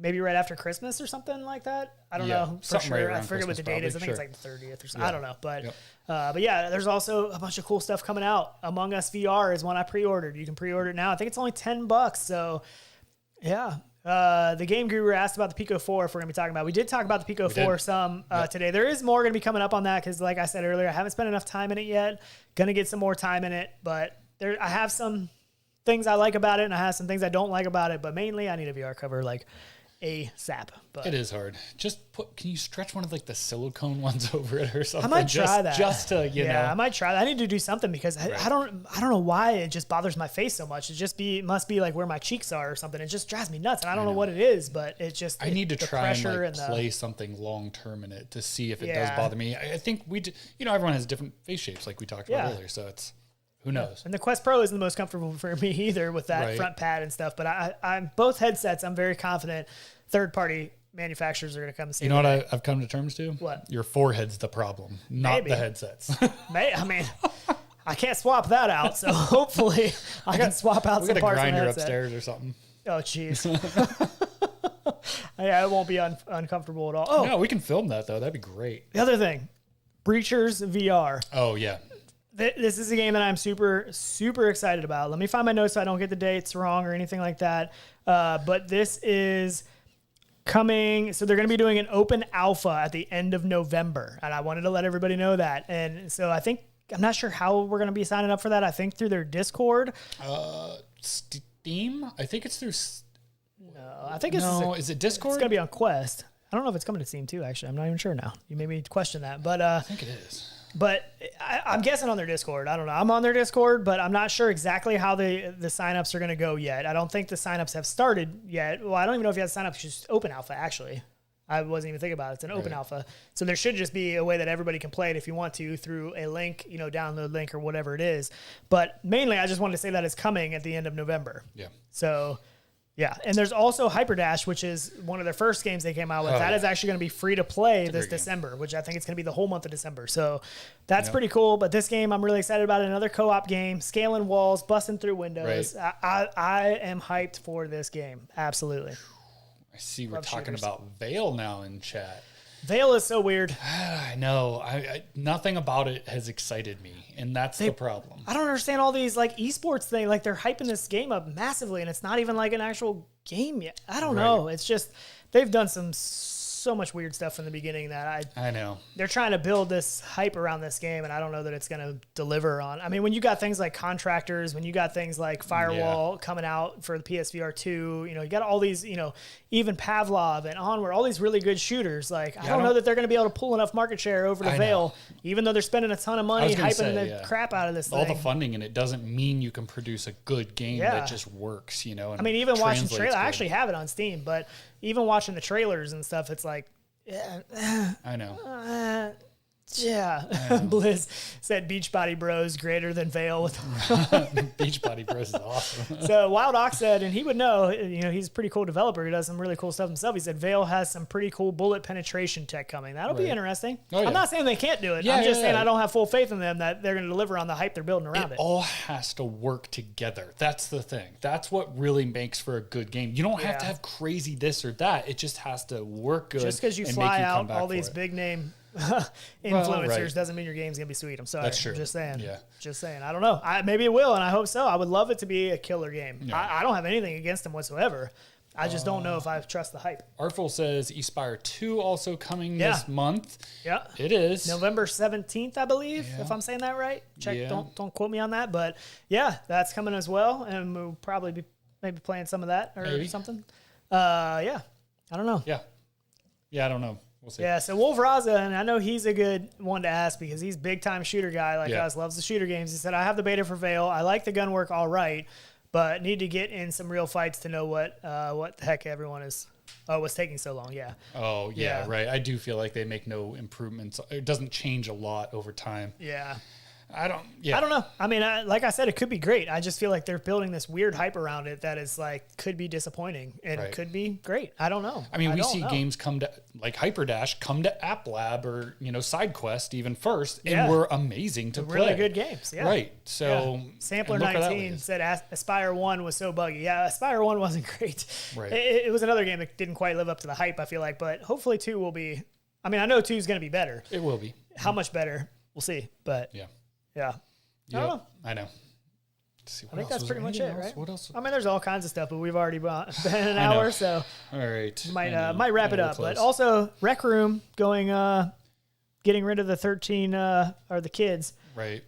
maybe right after Christmas or something like that. I don't know for sure. I forget what the date is. I think it's like the 30th or something. I don't know. But yeah, there's also a bunch of cool stuff coming out. Among Us VR is one I pre-ordered. You can pre-order it now. I think it's only $10. So yeah. The Game Guru asked about the Pico 4 if we're going to be talking about. We did talk about the Pico 4 some today. There is more going to be coming up on that because like I said earlier, I haven't spent enough time in it yet. Going to get some more time in it. But I have some things I like about it and I have some things I don't like about it. But mainly I need a VR cover ASAP. But it is hard. Can you stretch one of the silicone ones over it or something? I might try that. Just to, know. I might try that. I need to do something because I don't know why it just bothers my face so much. It must be where my cheeks are or something. It just drives me nuts. And I don't know what it is, but it just, I need to try and play something long-term in it to see if it does bother me. I think everyone has different face shapes like we talked about earlier. So it's, who knows? And the Quest Pro isn't the most comfortable for me either with that front pad and stuff. But I'm both headsets. I'm very confident third-party manufacturers are going to come and see. You know what I've come to terms to? What? Your forehead's the problem, not the headsets. I can't swap that out. So hopefully I can swap out some parts of the headset. We got a grinder upstairs or something. Oh, jeez. Yeah, it won't be uncomfortable at all. Oh, no, we can film that though. That'd be great. The other thing, Breachers VR. Oh yeah. This is a game that I'm super, super excited about. Let me find my notes so I don't get the dates wrong or anything like that. But this is coming. So they're going to be doing an open alpha at the end of November. And I wanted to let everybody know that. And so I'm not sure how we're going to be signing up for that. I think through their Discord. Steam. I think it's through. I think it's is it Discord? It's gonna be on Quest. I don't know if it's coming to Steam too. Actually, I'm not even sure now. You made me question that, but I think it is. But I'm guessing on their Discord. I don't know. I'm on their Discord, but I'm not sure exactly how the signups are going to go yet. I don't think the signups have started yet. Well, I don't even know if you have to sign up. It's just open alpha, actually. I wasn't even thinking about it. It's an open alpha. So there should just be a way that everybody can play it if you want to through a link, download link or whatever it is. But mainly, I just wanted to say that it's coming at the end of November. Yeah. So... yeah, and there's also Hyperdash, which is one of their first games they came out with. That is actually going to be free to play this December, which I think it's going to be the whole month of December. So that's pretty cool. But this game, I'm really excited about it. Another co-op game, scaling walls, busting through windows. Right. I am hyped for this game. Absolutely. I see we're talking about Veil now in chat. Veil is so weird. I know. I nothing about it has excited me, and that's the problem. I don't understand all these like esports thing. Like they're hyping this game up massively, and it's not even like an actual game yet. I don't know. It's just they've done so much weird stuff in the beginning that I know. They're trying to build this hype around this game, and I don't know that it's going to deliver on. I mean, when you got things like Contractors, when you got things like Firewall coming out for the PSVR 2, you got all these, even Pavlov and Onward, all these really good shooters. Like, I don't know that they're going to be able to pull enough market share over to Veil, even though they're spending a ton of money hyping the crap out of this thing. All the funding, and it doesn't mean you can produce a good game that just works, And I mean, even watching trailers, I actually have it on Steam, but even watching the trailers and stuff, it's like, I know. Blizz said Beachbody Bros greater than Veil with Beachbody Bros is awesome. So Wild Ox said, and he would know, he's a pretty cool developer. He does some really cool stuff himself. He said Veil has some pretty cool bullet penetration tech coming. That'll be interesting. I'm not saying they can't do it. I'm just saying I don't have full faith in them that they're going to deliver on the hype they're building around it. It all has to work together. That's the thing. That's what really makes for a good game. You don't have to have crazy this or that. It just has to work good. Just because you fly out all these big name influencers doesn't mean your game's gonna be sweet. I'm sorry. That's true. I'm just saying. Yeah. Just saying. I don't know. Maybe it will, and I hope so. I would love it to be a killer game. Yeah. I don't have anything against them whatsoever. I just don't know if I trust the hype. Artful says Espire 2 also coming this month. Yeah. It is. November 17th, I believe, if I'm saying that right. Check. Don't quote me on that, but yeah, that's coming as well, and we'll probably be maybe playing some of that or something. I don't know. Yeah, I don't know. We'll see. Yeah, so Wolf Raza, and I know he's a good one to ask because he's a big-time shooter guy like us, loves the shooter games. He said, I have the beta for Veil. I like the gun work all right, but need to get in some real fights to know what the heck everyone is. Oh, what's taking so long? Yeah. Oh, yeah, right. I do feel like they make no improvements. It doesn't change a lot over time. Yeah. I don't know. I mean, like I said, it could be great. I just feel like they're building this weird hype around it that is like, could be disappointing and it could be great. I don't know. I mean, we see games come to like Hyperdash come to App Lab or, SideQuest even first and were amazing to play. Really good games. Yeah. Right. So Sampler 19 said Aspire 1 was so buggy. Yeah. Aspire 1 wasn't great. Right. It was another game that didn't quite live up to the hype, I feel like, but hopefully 2 will be, I mean, I know 2 is going to be better. It will be. How much better? We'll see. But yeah. I know. I think that's pretty much it, right? What else? I mean, there's all kinds of stuff, but we've already been an hour, so all right, might wrap it up. But also, Rec Room getting rid of the 13 or the kids, right?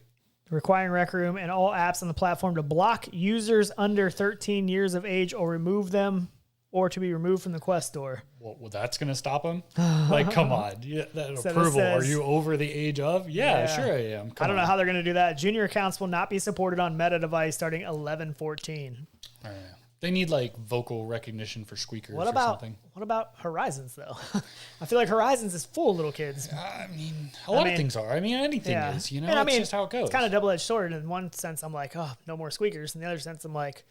Requiring Rec Room and all apps on the platform to block users under 13 years of age or remove them or to be removed from the Quest store. Well, that's going to stop them? Like, come on. That approval. Are you over the age of? Yeah, sure I am. I don't know how they're going to do that. Junior accounts will not be supported on Meta device starting 11/14. They need like vocal recognition for squeakers or something. What about Horizons, though? I feel like Horizons is full of little kids. I mean, a lot of things are. I mean, anything is, And it's just how it goes. It's kind of double-edged sword. In one sense, I'm like, oh, no more squeakers. In the other sense, I'm like,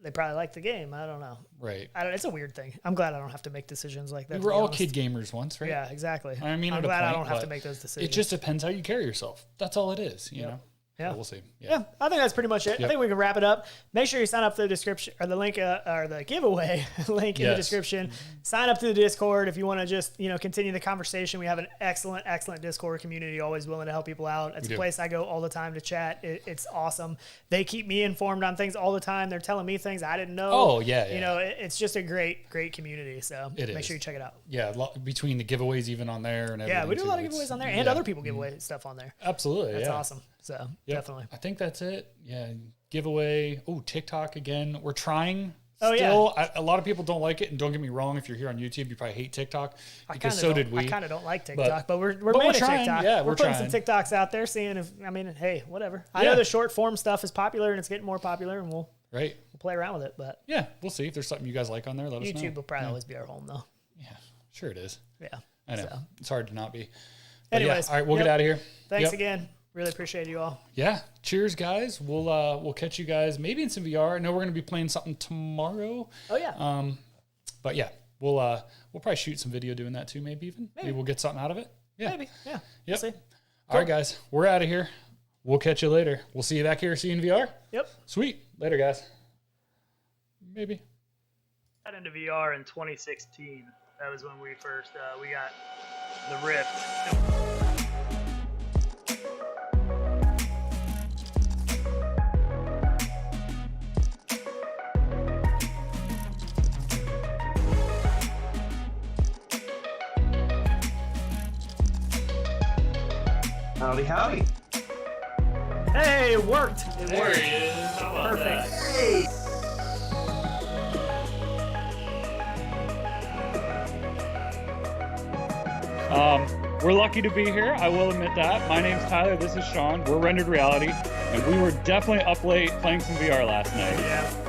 they probably like the game. I don't know. Right. It's a weird thing. I'm glad I don't have to make decisions like that. We were all kid gamers once, right? Yeah, exactly. I mean, I'm glad I don't have to make those decisions. It just depends how you carry yourself. That's all it is, you know? Yeah, we'll see. Yeah, I think that's pretty much it. I think we can wrap it up. Make sure you sign up to the description or the link or the giveaway link in the description. Sign up to the Discord if you want to just continue the conversation. We have an excellent Discord community, always willing to help people out. It's a place I go all the time to chat. It's awesome. They keep me informed on things all the time. They're telling me things I didn't know. Oh yeah. It's just a great community. So make sure you check it out. Yeah, between the giveaways even on there and everything. Yeah, we do a lot of giveaways on there, and other people give away stuff on there. Absolutely, that's awesome. So definitely. I think that's it. Yeah. Giveaway. Oh, TikTok again. We're trying Oh, still, yeah. a lot of people don't like it. And don't get me wrong, if you're here on YouTube, you probably hate TikTok because so did we. I kind of don't like TikTok, but we're made of trying. TikTok. Yeah, we're putting some TikToks out there, seeing if, I mean, hey, whatever. I know the short form stuff is popular and it's getting more popular, and we'll play around with it. But yeah, we'll see if there's something you guys like on there. Let us know. YouTube will probably always be our home, though. Yeah, sure it is. Yeah, I know. So. It's hard to not be. But anyways, all right, we'll get out of here. Thanks again. Really appreciate you all. Yeah. Cheers, guys. We'll catch you guys maybe in some VR. I know we're gonna be playing something tomorrow. Oh yeah. But yeah, we'll probably shoot some video doing that too. Maybe we'll get something out of it. Yeah. Maybe. Yeah. Yep. We'll see. All right, guys. We're out of here. We'll catch you later. We'll see you back here. See you in VR. Yep. Sweet. Later, guys. Maybe. Got into VR in 2016. That was when we first we got the Rift. Howdy, howdy. Hey, it worked. There he is. How about Perfect. that? Hey. We're lucky to be here. I will admit that. My name's Tyler. This is Sean. We're Rendered Reality, and we were definitely up late playing some VR last night. Yeah.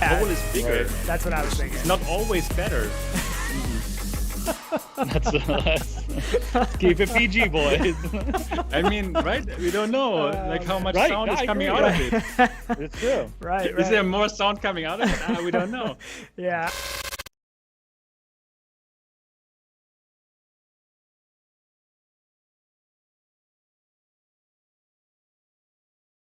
Hole is bigger. That's what I was thinking. It's not always better. Let's keep it PG, boys. I mean, right? We don't know like how much Right, sound no, is I coming agree. out of it. It's true. Right. Is there more sound coming out of it? We don't know. Yeah.